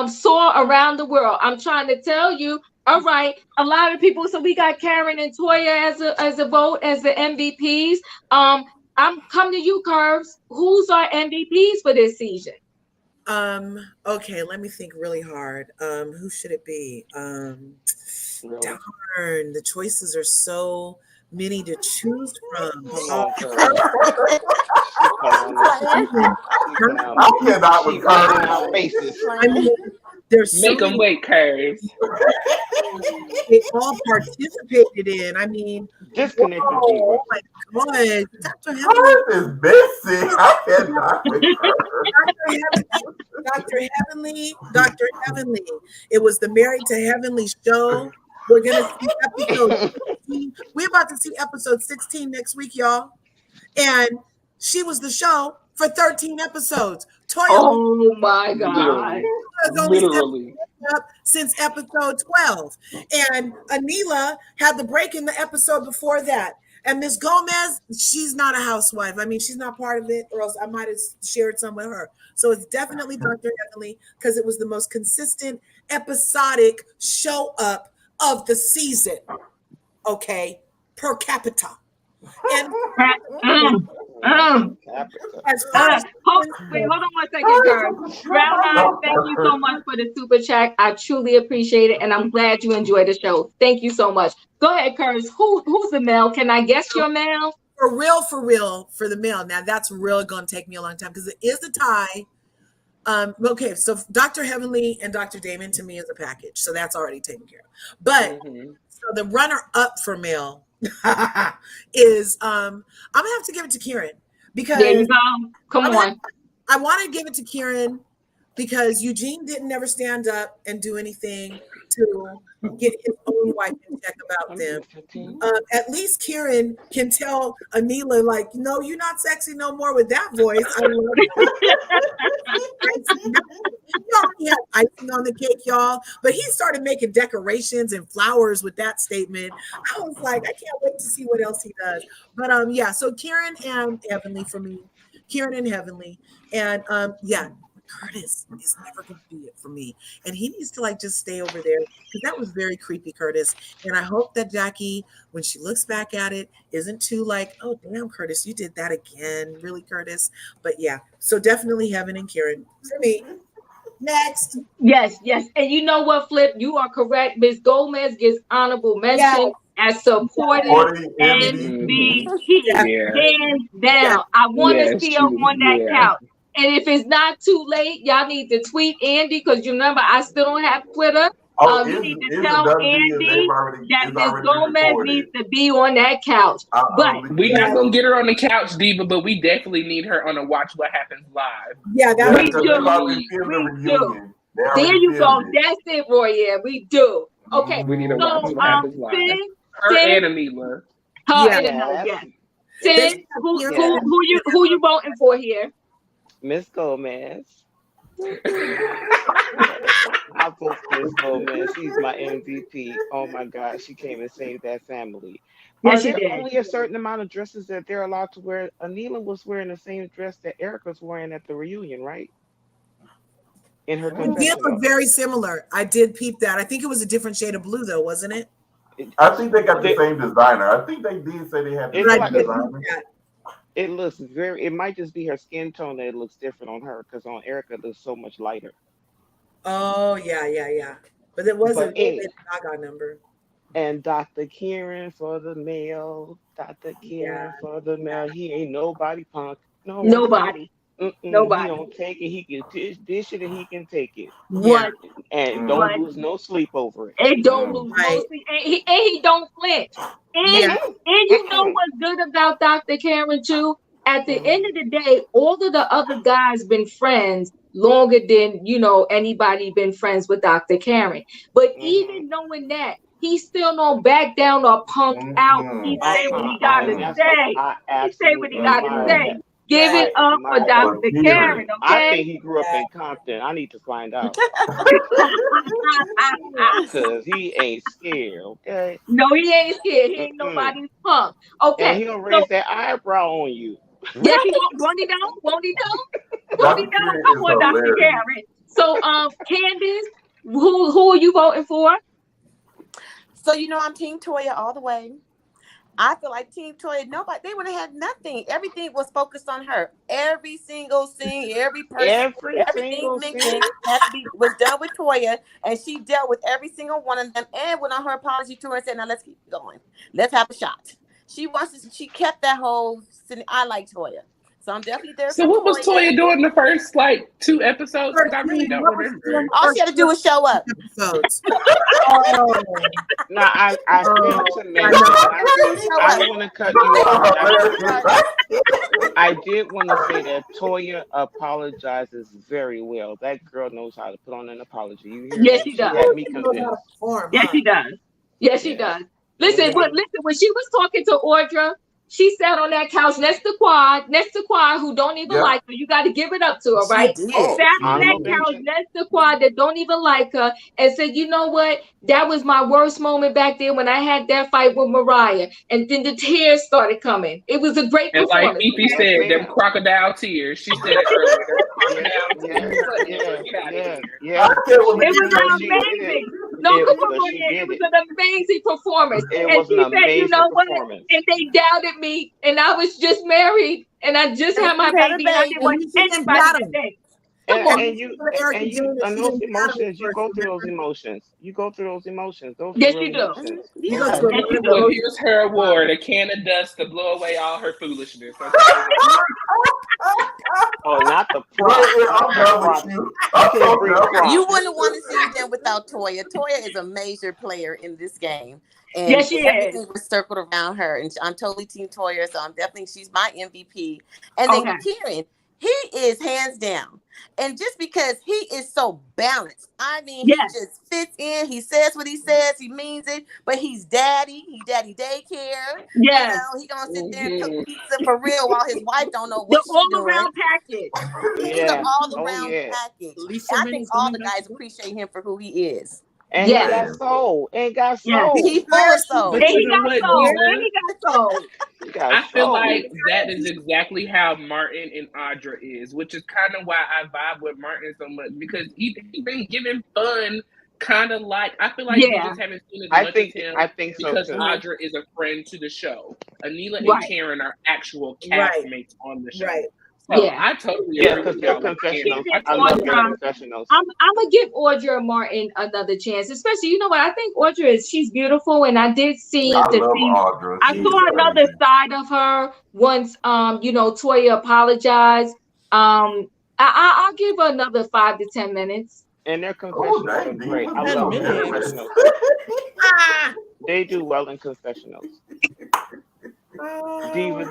Soar around the world. I'm trying to tell you. All right, a lot of people. So we got Karen and Toya as a vote as the MVPs. I'm coming to you, Curves. Who's our MVPs for this season? Okay, let me think really hard. Who should it be? Darn, the choices are so many to choose from. I cannot with faces. I mean, there's make them wait, Curves. They all participated in. I mean, disconnected. Oh my God, Dr. is busy. I cannot. Dr. Heavenly. It was the Married to Heavenly show. We're gonna see episode 16. We're about to see episode 16 next week, y'all. And she was the show for 13 episodes. Toya, oh my God. Literally. Up since episode 12. And Anila had the break in the episode before that. And Miss Gomez, she's not a housewife. I mean, she's not part of it, or else I might have shared some with her. So it's definitely Dr. Heavenly because it was the most consistent episodic show up of the season. Okay, per capita. And hold on 1 second, girl. Brown, thank you so much for the super chat. I truly appreciate it, and I'm glad you enjoyed the show. Thank you so much. Go ahead, Curtis. Who's the male? Can I guess your male? For real, for the male. Now that's really going to take me a long time because it is a tie. Okay, so Dr. Heavenly and Dr. Damon to me is a package, so that's already taken care of. But so the runner up for male is I'm gonna have to give it to Kiran because there you go. Come on. I want to give it to Kiran because Eugene didn't ever stand up and do anything to get his own wife in check about them. At least Kiran can tell Anila, like, no, you're not sexy no more with that voice. I love he had icing on the cake, y'all. But he started making decorations and flowers with that statement. I was like, I can't wait to see what else he does. But yeah, so Kiran and Heavenly for me. Kiran and Heavenly. And yeah, Curtis is never going to be it for me. And he needs to like just stay over there because that was very creepy, Curtis. And I hope that Jackie, when she looks back at it, isn't too like, oh, damn, Curtis, you did that again. Really, Curtis? But yeah, so definitely Heaven and Kiran for me. Next. Yes. And you know what, Flip? You are correct. Ms. Gomez gets honorable mention as supporting MVP. Hands down. I want to see her on that couch. And if it's not too late, y'all need to tweet Andy because you remember I still don't have Twitter. You need to tell Andy that Ms. Gomez needs to be on that couch. But we're not gonna get her on the couch, Diva, but we definitely need her on a Watch What Happens Live. Yeah, we do. There you go. That's it, Roy. Yeah, we do. Okay. We need to Watch What Happens Live. Her and Anila. Yes. Sid, who you voting for here? Miss Gomez. I vote for Miss Gomez. She's my MVP. Oh my God, she came and saved that family. Yes, Are there only a certain amount of dresses that they're allowed to wear? Anila was wearing the same dress that Erica's wearing at the reunion, right? In her confessional. They look very similar. I did peep that. I think it was a different shade of blue, though, wasn't it? I think they got the same designer. I think they did say they had the same designer. It looks very. It might just be her skin tone that it looks different on her because on Erica it looks so much lighter. Oh yeah. But it wasn't a Gaga number. And Dr. Kiran for the male. Dr. Kiran for the male. He ain't nobody punk. Nobody. Nobody. He don't take it. He can dish it and he can take it. What? And don't lose no sleep over it. And don't lose no sleep. And he don't flinch. And you know what's good about Dr. Karen too? At the end of the day, all of the other guys been friends longer than anybody been friends with Dr. Karen. But even knowing that, he still don't back down or punk out. He say what he gotta say. He say what he gotta say. Give it up for Dr. Karen, okay? I think he grew up in Compton. I need to find out. Because he ain't scared, okay? No, he ain't scared. He ain't nobody's punk. Okay. And he don't raise that eyebrow on you. Yes, he won't he don't? Won't he don't? Won't he don't? Come on, Dr. Karen. So, Candace, who are you voting for? So, I'm Team Toya all the way. I feel like Team Toya, they would have had nothing. Everything was focused on her. Every single scene, every person, everything was done with Toya, and she dealt with every single one of them and went on her apology tour and said, now let's keep going. Let's have a shot. She kept that whole scene. I like Toya. So I'm definitely there. So what was Toya doing the first 2 episodes? Because I really don't remember. All she had to do was show up. Episodes. No, I want to cut you off. I did want to say that Toya apologizes very well. That girl knows how to put on an apology. You hear yes, she does. Had me convinced. Yes, she does. Yes, she does. Listen, when she was talking to Audra, she sat on that couch next to Quad, who don't even like her. You got to give it up to her, right? Sat on that couch next to Quad that don't even like her and said, you know what? That was my worst moment back there when I had that fight with Mariah. And then the tears started coming. It was a great performance. And like Fifi said, them crocodile tears. She said it earlier. It was amazing. No, come on, it was an amazing performance. And she said, you know what? And they doubted me, and I was just married, and I just had my baby, and I didn't want anybody to say. And you those emotions, you go through those emotions. Those yes, you do. Well, here's her award, a can of dust to blow away all her foolishness. Oh, not the prop. You wouldn't want to see them without Toya. Toya is a major player in this game. And yes, she everything was circled around her. And I'm totally Team Toya, so she's my MVP. And then Kiran, he is hands down. And just because he is so balanced, I mean, he just fits in. He says what he says. He means it. But he's daddy. He's daddy daycare. Yeah, he gonna sit there and cook pizza for real while his wife don't know what she's doing. The all-around package. He's an all-around package. I think all the guys appreciate him for who he is. And he got soul. He full of soul. And he got soul. I feel like that is exactly how Martin and Audra is, which is kind of why I vibe with Martin so much, because he's been giving fun, kind of like, I feel like we just haven't seen as much of him. I think so because too. Audra is a friend to the show. Anila and Karen are actual castmates on the show. Right. So I totally agree with y'all. Confessionals. I love their confessionals. I'm gonna give Audra Martin another chance, especially, you know what, I think Audra she's beautiful, and I did see Audra. I saw another side of her once Toya apologized. I'll give her another 5 to 10 minutes. And their confessionals are great. I love their confessionals. They do well in confessionals. Diva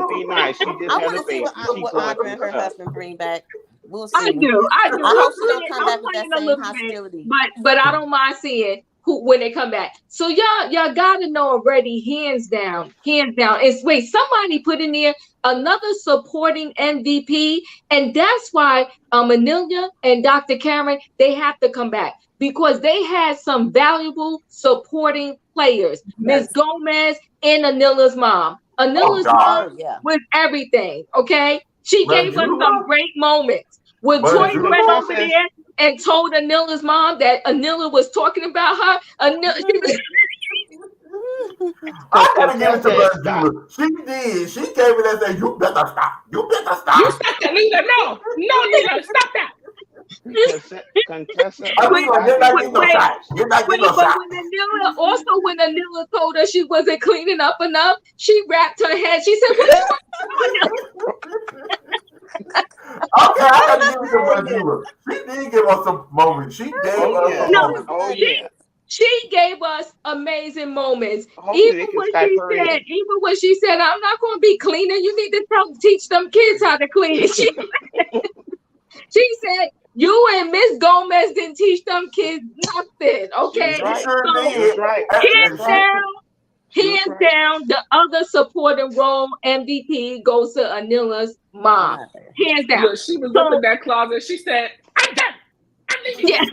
be nice. She just I had want a to see baby. what Audra and her husband bring back. We'll see. I do. I hope she don't come back with that same hostility. But I don't mind seeing when they come back. So y'all gotta know already, hands down. It's wait, somebody put in there another supporting MVP, and that's why Amelia and Dr. Karen, they have to come back because they had some valuable supporting players. Ms. Gomez and Anila's mom. Anila's mom was everything. Okay, she gave us some great moments. When Toya went over there and told Anila's mom that Anila was talking about her, I gotta give it to Anila. She did. She came in and said, "You better stop. You better stop. You stop that, Anila. No, Anila, stop that." Contessa. You're not getting no shots. You're not getting no shots. When Anila told her she wasn't cleaning up enough, she wrapped her head. She said, "What Okay, I gotta give it to Anila. She did give us some moments. She gave us some moments. She gave us amazing moments. Even when she said, "I'm not going to be cleaning. You need to teach them kids how to clean." She said, "You and Miss Gomez didn't teach them kids nothing." Okay, hands down, the other supporting role MVP goes to Anila's mom. Hands down. Look, she was up in that closet. She said, "I'm done. I'm leaving." Yeah.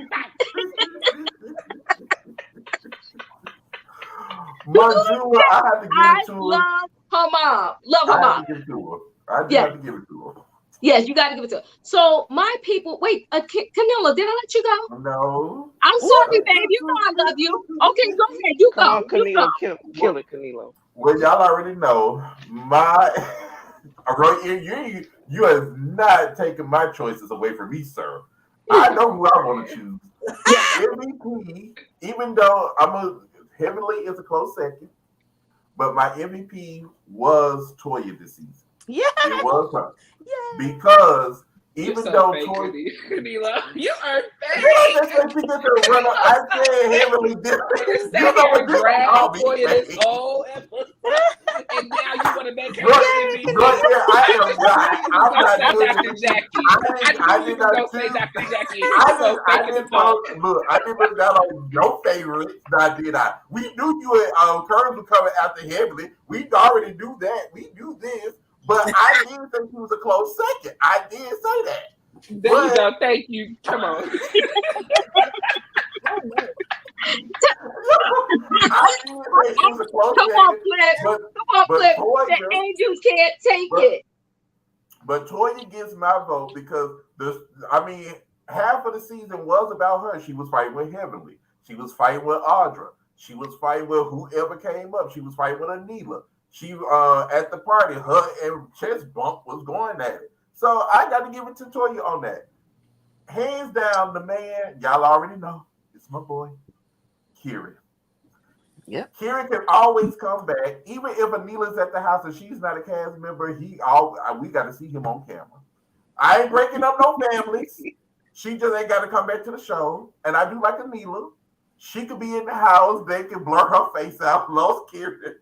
Manjula, I have to give it to her. Love her mom. I have to give it to her. I have to give it to her. Yes, you got to give it to her. So my people, wait, Camilla, did I let you go? No. I'm sorry, babe. You know I love you. Okay, go ahead. You Come go. on, Camilo, kill it, Camilo. Well, y'all already know you have not taken my choices away from me, sir. I know who I want to choose. MVP, even though Heavenly is a close second, but my MVP was Toya this season. Yeah, it was her. Yeah, because even though Toya, Camila, you are fake. I said Heavenly did. You know what you call me? This whole episode, and now you want to make her MVP. I am not. I'm not doing Dr. Jackie. I did not say Dr. Jackie. I didn't look down on your favorites. Now, did I? We knew you and Curtis were coming after Heavenly. We already knew that. We knew this. But I did think he was a close second. I did say that. There you go. Thank you. Come on. Come on, Flip. The Angels can't take it. But Toya gets my vote because half of the season was about her. She was fighting with Heavenly. She was fighting with Audra. She was fighting with whoever came up. She was fighting with Anila. She at the party, her and Chest Bump was going at it. So I got to give it to Toya on that. Hands down, the man, y'all already know, it's my boy, Kiran. Yeah. Kiran can always come back, even if Anila's at the house and she's not a cast member. We got to see him on camera. I ain't breaking up no families. She just ain't got to come back to the show. And I do like Anila. She could be in the house. They can blur her face out. Lost Kiran.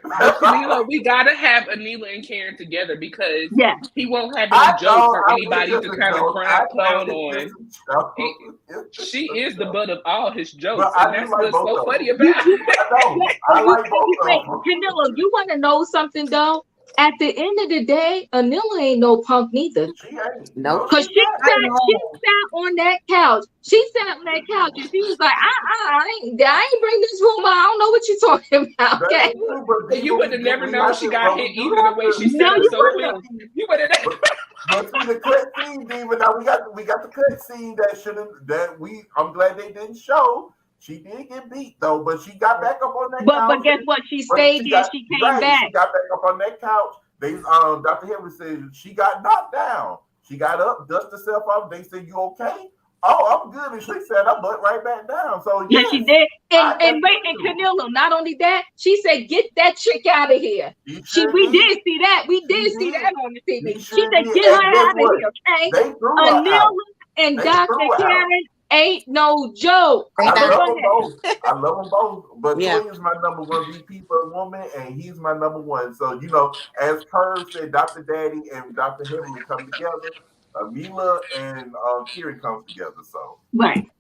Anila, we gotta have Anila and Karen together because he won't have any jokes for anybody to kind of clown on. She is the butt of all his jokes, and that's what's so funny about it. Camilla, you want to know something though? at the end of the day, Anila ain't no punk neither. She ain't. No. Cause she sat on that couch. She sat on that couch and she was like, I ain't bring this room. I don't know what you're talking about. Okay. But you would have never known she got hit either the way she said it so quick. You would have never. But see the cut scene, Diva. Now we got the cut scene I'm glad they didn't show. She did get beat though, but she got back up on that couch. But guess what? She stayed there. She came back. She got back up on that couch. They Dr. Henry said she got knocked down. She got up, dusted herself off. They said, "You okay?" Oh, I'm good. And she said, "I butt right back down." So yeah, she did. And Canelo. Not only that, she said, "Get that chick out of here." We did see that. We did see that on the TV. She said, "Get her out of here." Okay. Anila and Dr. Karen ain't no joke. I love them both. But Toya's my number one VP for a woman, and he's my number one. So, as Curve said, Dr. Daddy and Dr. Henry come together. Amila and Kiran comes together. So right.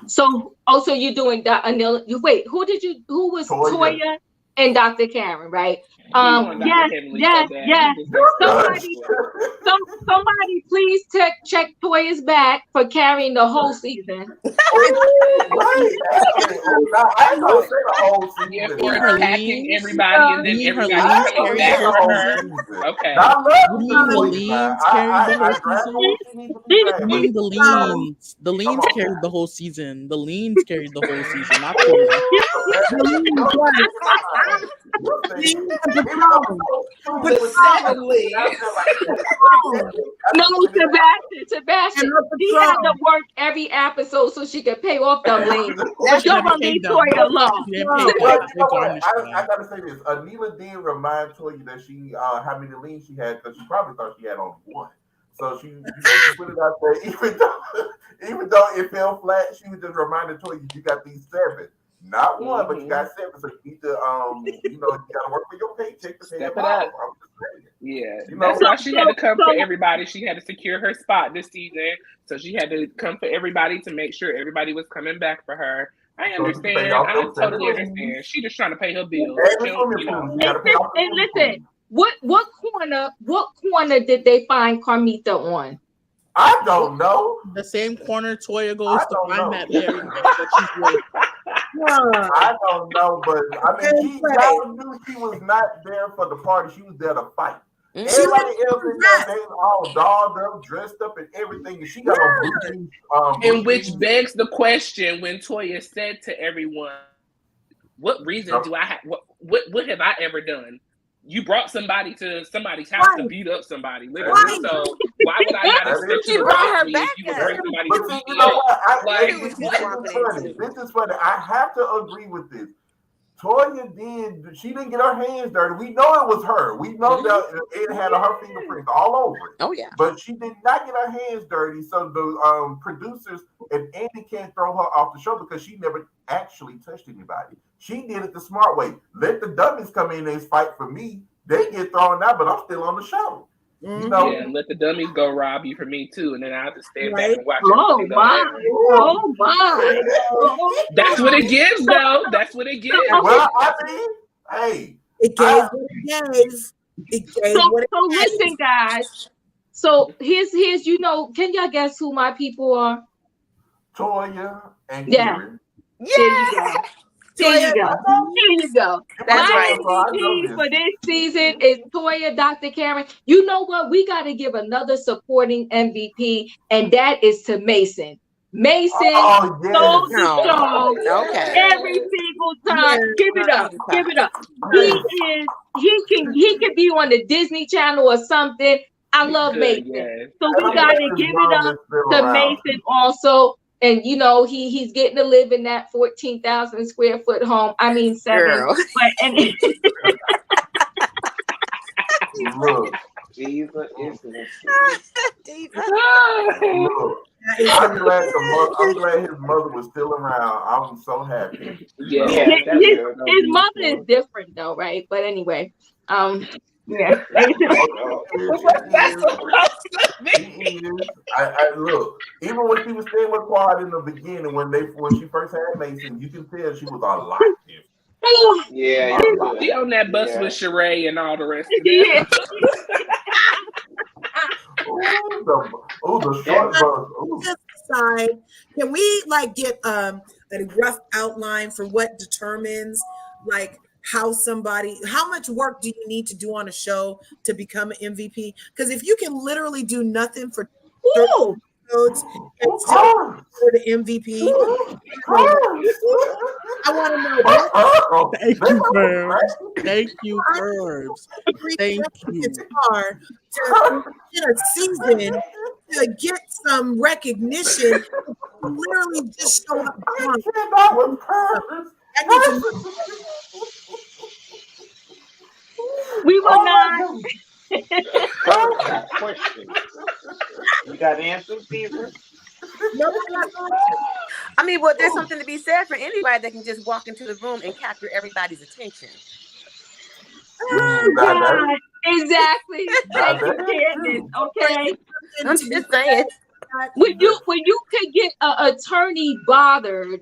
So also you're doing Anila. Who was Toya and Dr. Karen, right? Yes. Somebody please check Toya's back for carrying the whole season. I ain't gonna say the whole season. For packing everybody and then everybody coming back for her. Okay. The leans carried the whole season. The leans carried the whole season. Not Sebastian. She had to work every episode so she could pay off them leans. You're gonna leave Toya alone. I gotta say this. Anila did remind Toya that she how many leans she had, because she probably thought she had only one. So she put it out there, even though it fell flat, she was just reminding Toya, you got these 7. Not one, but you got 7, so you need to, you gotta work for your paycheck to pay it off. Yeah, that's why she had to come for everybody. She had to secure her spot this season, so she had to come for everybody to make sure everybody was coming back for her. I understand. I totally understand. She just trying to pay her bills. And listen, what corner did they find Carmita on? I don't know. The same corner Toya goes to find that Mary. I don't know, but I mean, y'all knew she was not there for the party. She was there to fight. Everybody else in there, they all dolled up, dressed up, and everything. And she got on and which begs the question when Toya said to everyone, "What reason do I have? What have I ever done? You brought somebody to somebody's house to beat up somebody, literally. So why would I not expect you to rob me if you would bring somebody to beat me up?" This is funny. I have to agree with this. Toya she didn't get her hands dirty. We know it was her. We know that it had her fingerprints all over it. Oh yeah. But she did not get her hands dirty. So the producers and Andy can't throw her off the show because she never actually touched anybody. She did it the smart way. Let the dummies come in and fight for me. They get thrown out, but I'm still on the show. Yeah, let the dummies go rob you for me too, and then I have to stand back and watch. Oh my! That's what it gives, though. That's what it gives. Well, I mean, hey, it gave what it gave. So listen, guys. So here's can y'all guess who my people are? Toya and Kiran. Yeah. There you go. That's my MVP for this season is Toya, Dr. Karen. You know what? We got to give another supporting MVP, and that is to Mason. Mason stole the show every single time. Give it up. He can be on the Disney Channel or something. I love Mason. Yes. So we got to give it up to Mason also. And he's getting to live in that 14,000 square foot home. I mean 7. Look, Diva is Diva. I'm glad his mother was still around. I'm so happy. Yeah, his mother is different though, right? But anyway, yeah. I look, even when she was staying with Quad in the beginning, when she first had Mason, you can tell she was a lot different. Yeah, she on that bus with Sheree and all the rest of them. Yeah. The short bus. Just decide. Can we like get a rough outline for what determines like how much work do you need to do on a show to become an MVP? Because if you can literally do nothing for 30 episodes and still for the MVP, I want to know what. Thank you, Curbs. Thank you, Curbs. Thank you. It's hard to get a season to get some recognition. Literally just show up. We will not. Question. You got answers, Caesar? No, I mean, well, there's something to be said for anybody that can just walk into the room and capture everybody's attention. God. Exactly. Thank you, Candace. Okay. I'm just saying. When you can get an attorney bothered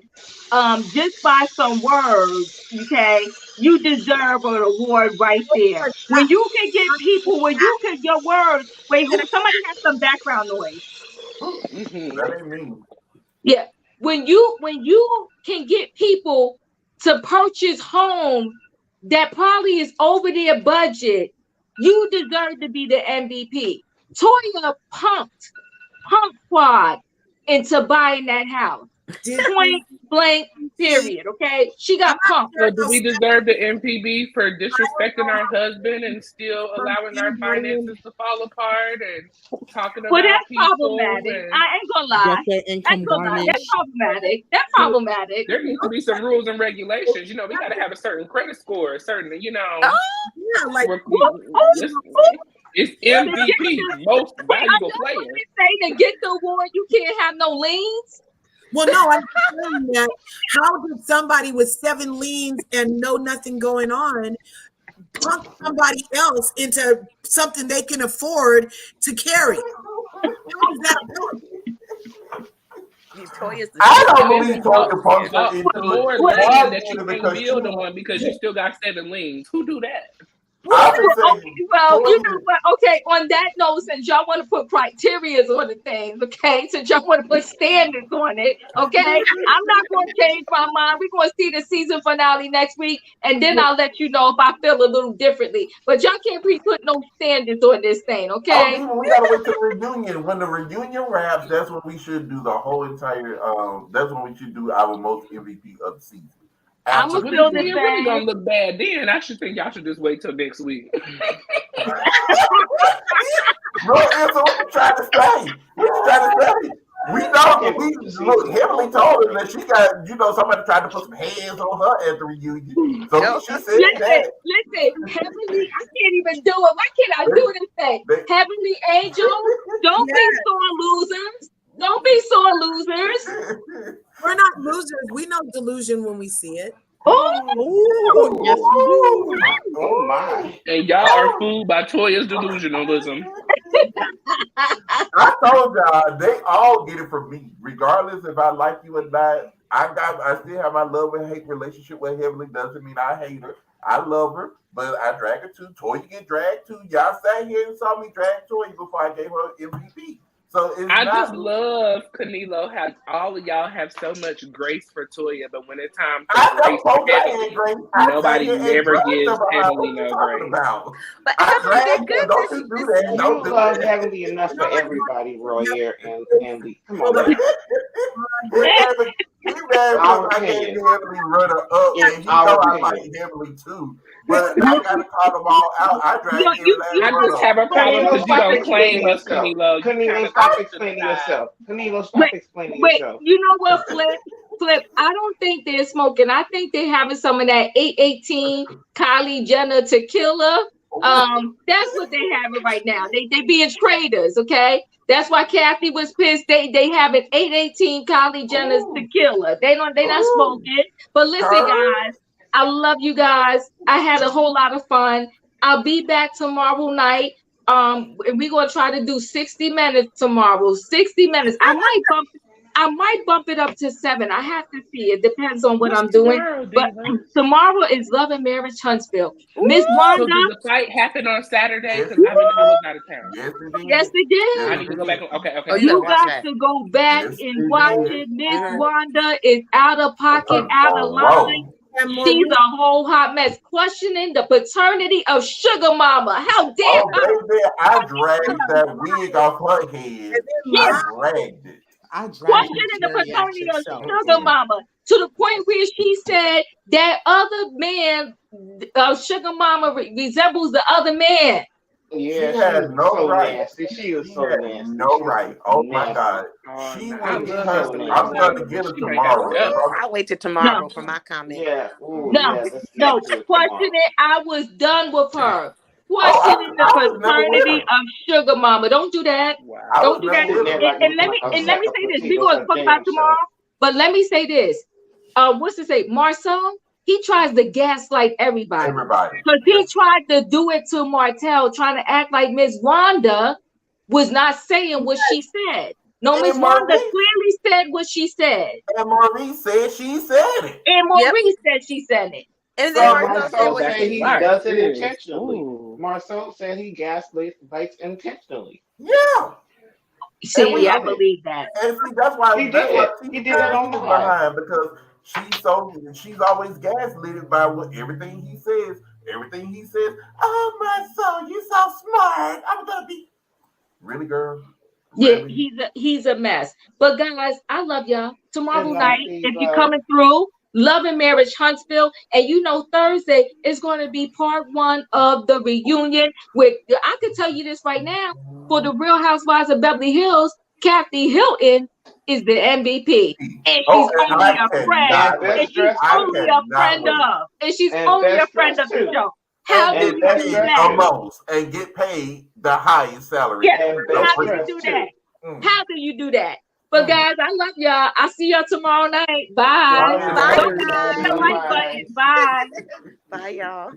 just by some words, okay, you deserve an award right there. When you can get people, your words. Wait, somebody has some background noise. That ain't me. Yeah. When you can get people to purchase homes that probably is over their budget, you deserve to be the MVP. Toya pumped Quad into buying that house. Point blank, period. Okay, she got pumped. So do we deserve the MPB for disrespecting our husband and still allowing our finances to fall apart and talking about that's people? problematic. I ain't gonna lie. That's problematic. That's problematic. There needs to be some rules and regulations. You know, we got to have a certain credit score, a certain, you know. It's MVP, most valuable player. Say to get the award, you can't have no liens. Well, no, I'm saying that. How did somebody with 7 liens and know nothing going on pump somebody else into something they can afford to carry? How is that work? I don't believe Toya pumped her into more land that you can build on because you still got 7 liens. Who do that? Well, you know what? Okay, on that note, since y'all want to put criteria on the thing, okay, since y'all want to put standards on it, okay, I'm not going to change my mind. We're going to see the season finale next week, and then I'll let you know if I feel a little differently. But y'all can't put no standards on this thing, okay? We got to wait till the reunion. When the reunion wraps, that's when we should do the whole entire. That's when we should do our most MVP of the season. I'm gonna feel the same. Really gonna look bad then. I should think y'all should just wait till next week. Bro, that's what we're trying to say. We know that we heavily told her that she got, somebody tried to put some hands on her at the reunion. So she said that. Listen, Heavenly, I can't even do it. Why can't I do this thing? Heavenly Angel, don't be sore losers. Don't be sore losers. We're not losers. We know delusion when we see it. Oh, yes, we do. Oh my. And y'all are fooled by Toya's delusionalism. I told y'all, they all get it from me. Regardless if I like you or not, I still have my love and hate relationship with Heavenly. Doesn't mean I hate her. I love her, but I drag her too. Toya get dragged too. Y'all sat here and saw me drag Toya before I gave her MVP. So I just love, Canelo, how all of y'all have so much grace for Toya, but when it's time for grace, nobody never gives Heavenly no grace. But Heavenly, you love Heavenly enough for everybody, Roy and Lee. Come on, man. I gave Heavenly runner up, and he know I like Heavenly too. But I gotta call them all out. I just have a problem because you don't claim us, Canelo. Canelo, stop explaining yourself. Canelo, stop explaining yourself. You know what, Flip? I don't think they're smoking. I think they're having some of that 818 Kylie Jenner tequila. That's what they having right now. They being traders, okay? That's why Kathy was pissed. They have an 818 Kylie Jenner's tequila. They not smoking. But listen, guys, I love you guys. I had a whole lot of fun. I'll be back tomorrow night. And we're gonna try to do 60 minutes tomorrow. 60 minutes. I I might bump it up to 7. I have to see. It depends on what I'm doing. Tomorrow, but tomorrow is Love and Marriage Huntsville. Miss Wanda. So did the fight happen on Saturday? Because I was out of town. Yes, it did. I need to go back. Okay. Oh, you got to go back and watch it. Miss Wanda is out of pocket, out of line. She's a whole hot mess, questioning the paternity of Sugar Mama. How dare her? I dragged that wig off her head. I dragged it. Questioning the paternity of Sugar Mama to the point where she said that other man, Sugar Mama resembles the other man. Yeah, she had no so right. Nasty. She was so nasty. No right. Oh my God. I'm going to get her tomorrow. I'll wait till tomorrow for my comment. Yeah. Ooh, no. Questioning. I was done with her. Questioning the paternity of Sugar Mama. Don't do that. Wow. Don't do that. And let me say this. We're going to talk about tomorrow. But let me say this. What's to say? Marcel, he tries to gaslight everybody. Because he tried to do it to Martell, trying to act like Miss Wanda was not saying what she said. No, Miss Wanda clearly said what she said. And Maurice said she said it. And Maurice said she said it. And then Marcel said he does it intentionally. Marcel said he gaslights intentionally. Yeah. See, I believe that. And see, that's why he did it on the behind, because she's always gaslit by everything he says. Everything he says. Oh my soul, you so smart. I'm gonna be really, girl. Really? Yeah, he's a mess. But guys, I love y'all. Tomorrow night, if you're coming through, Love and Marriage Huntsville, and Thursday is going to be part 1 of the reunion. With I can tell you this right now, for the Real Housewives of Beverly Hills, Kathy Hilton is the MVP, and she's only a friend. And she's only a friend of. And she's only a friend of the show. How do you do that? And get paid the highest salary. Yeah. How do you do that? How do you do that? But guys, I love y'all. I'll see y'all tomorrow night. Bye. Bye. Bye. Bye. Bye, y'all.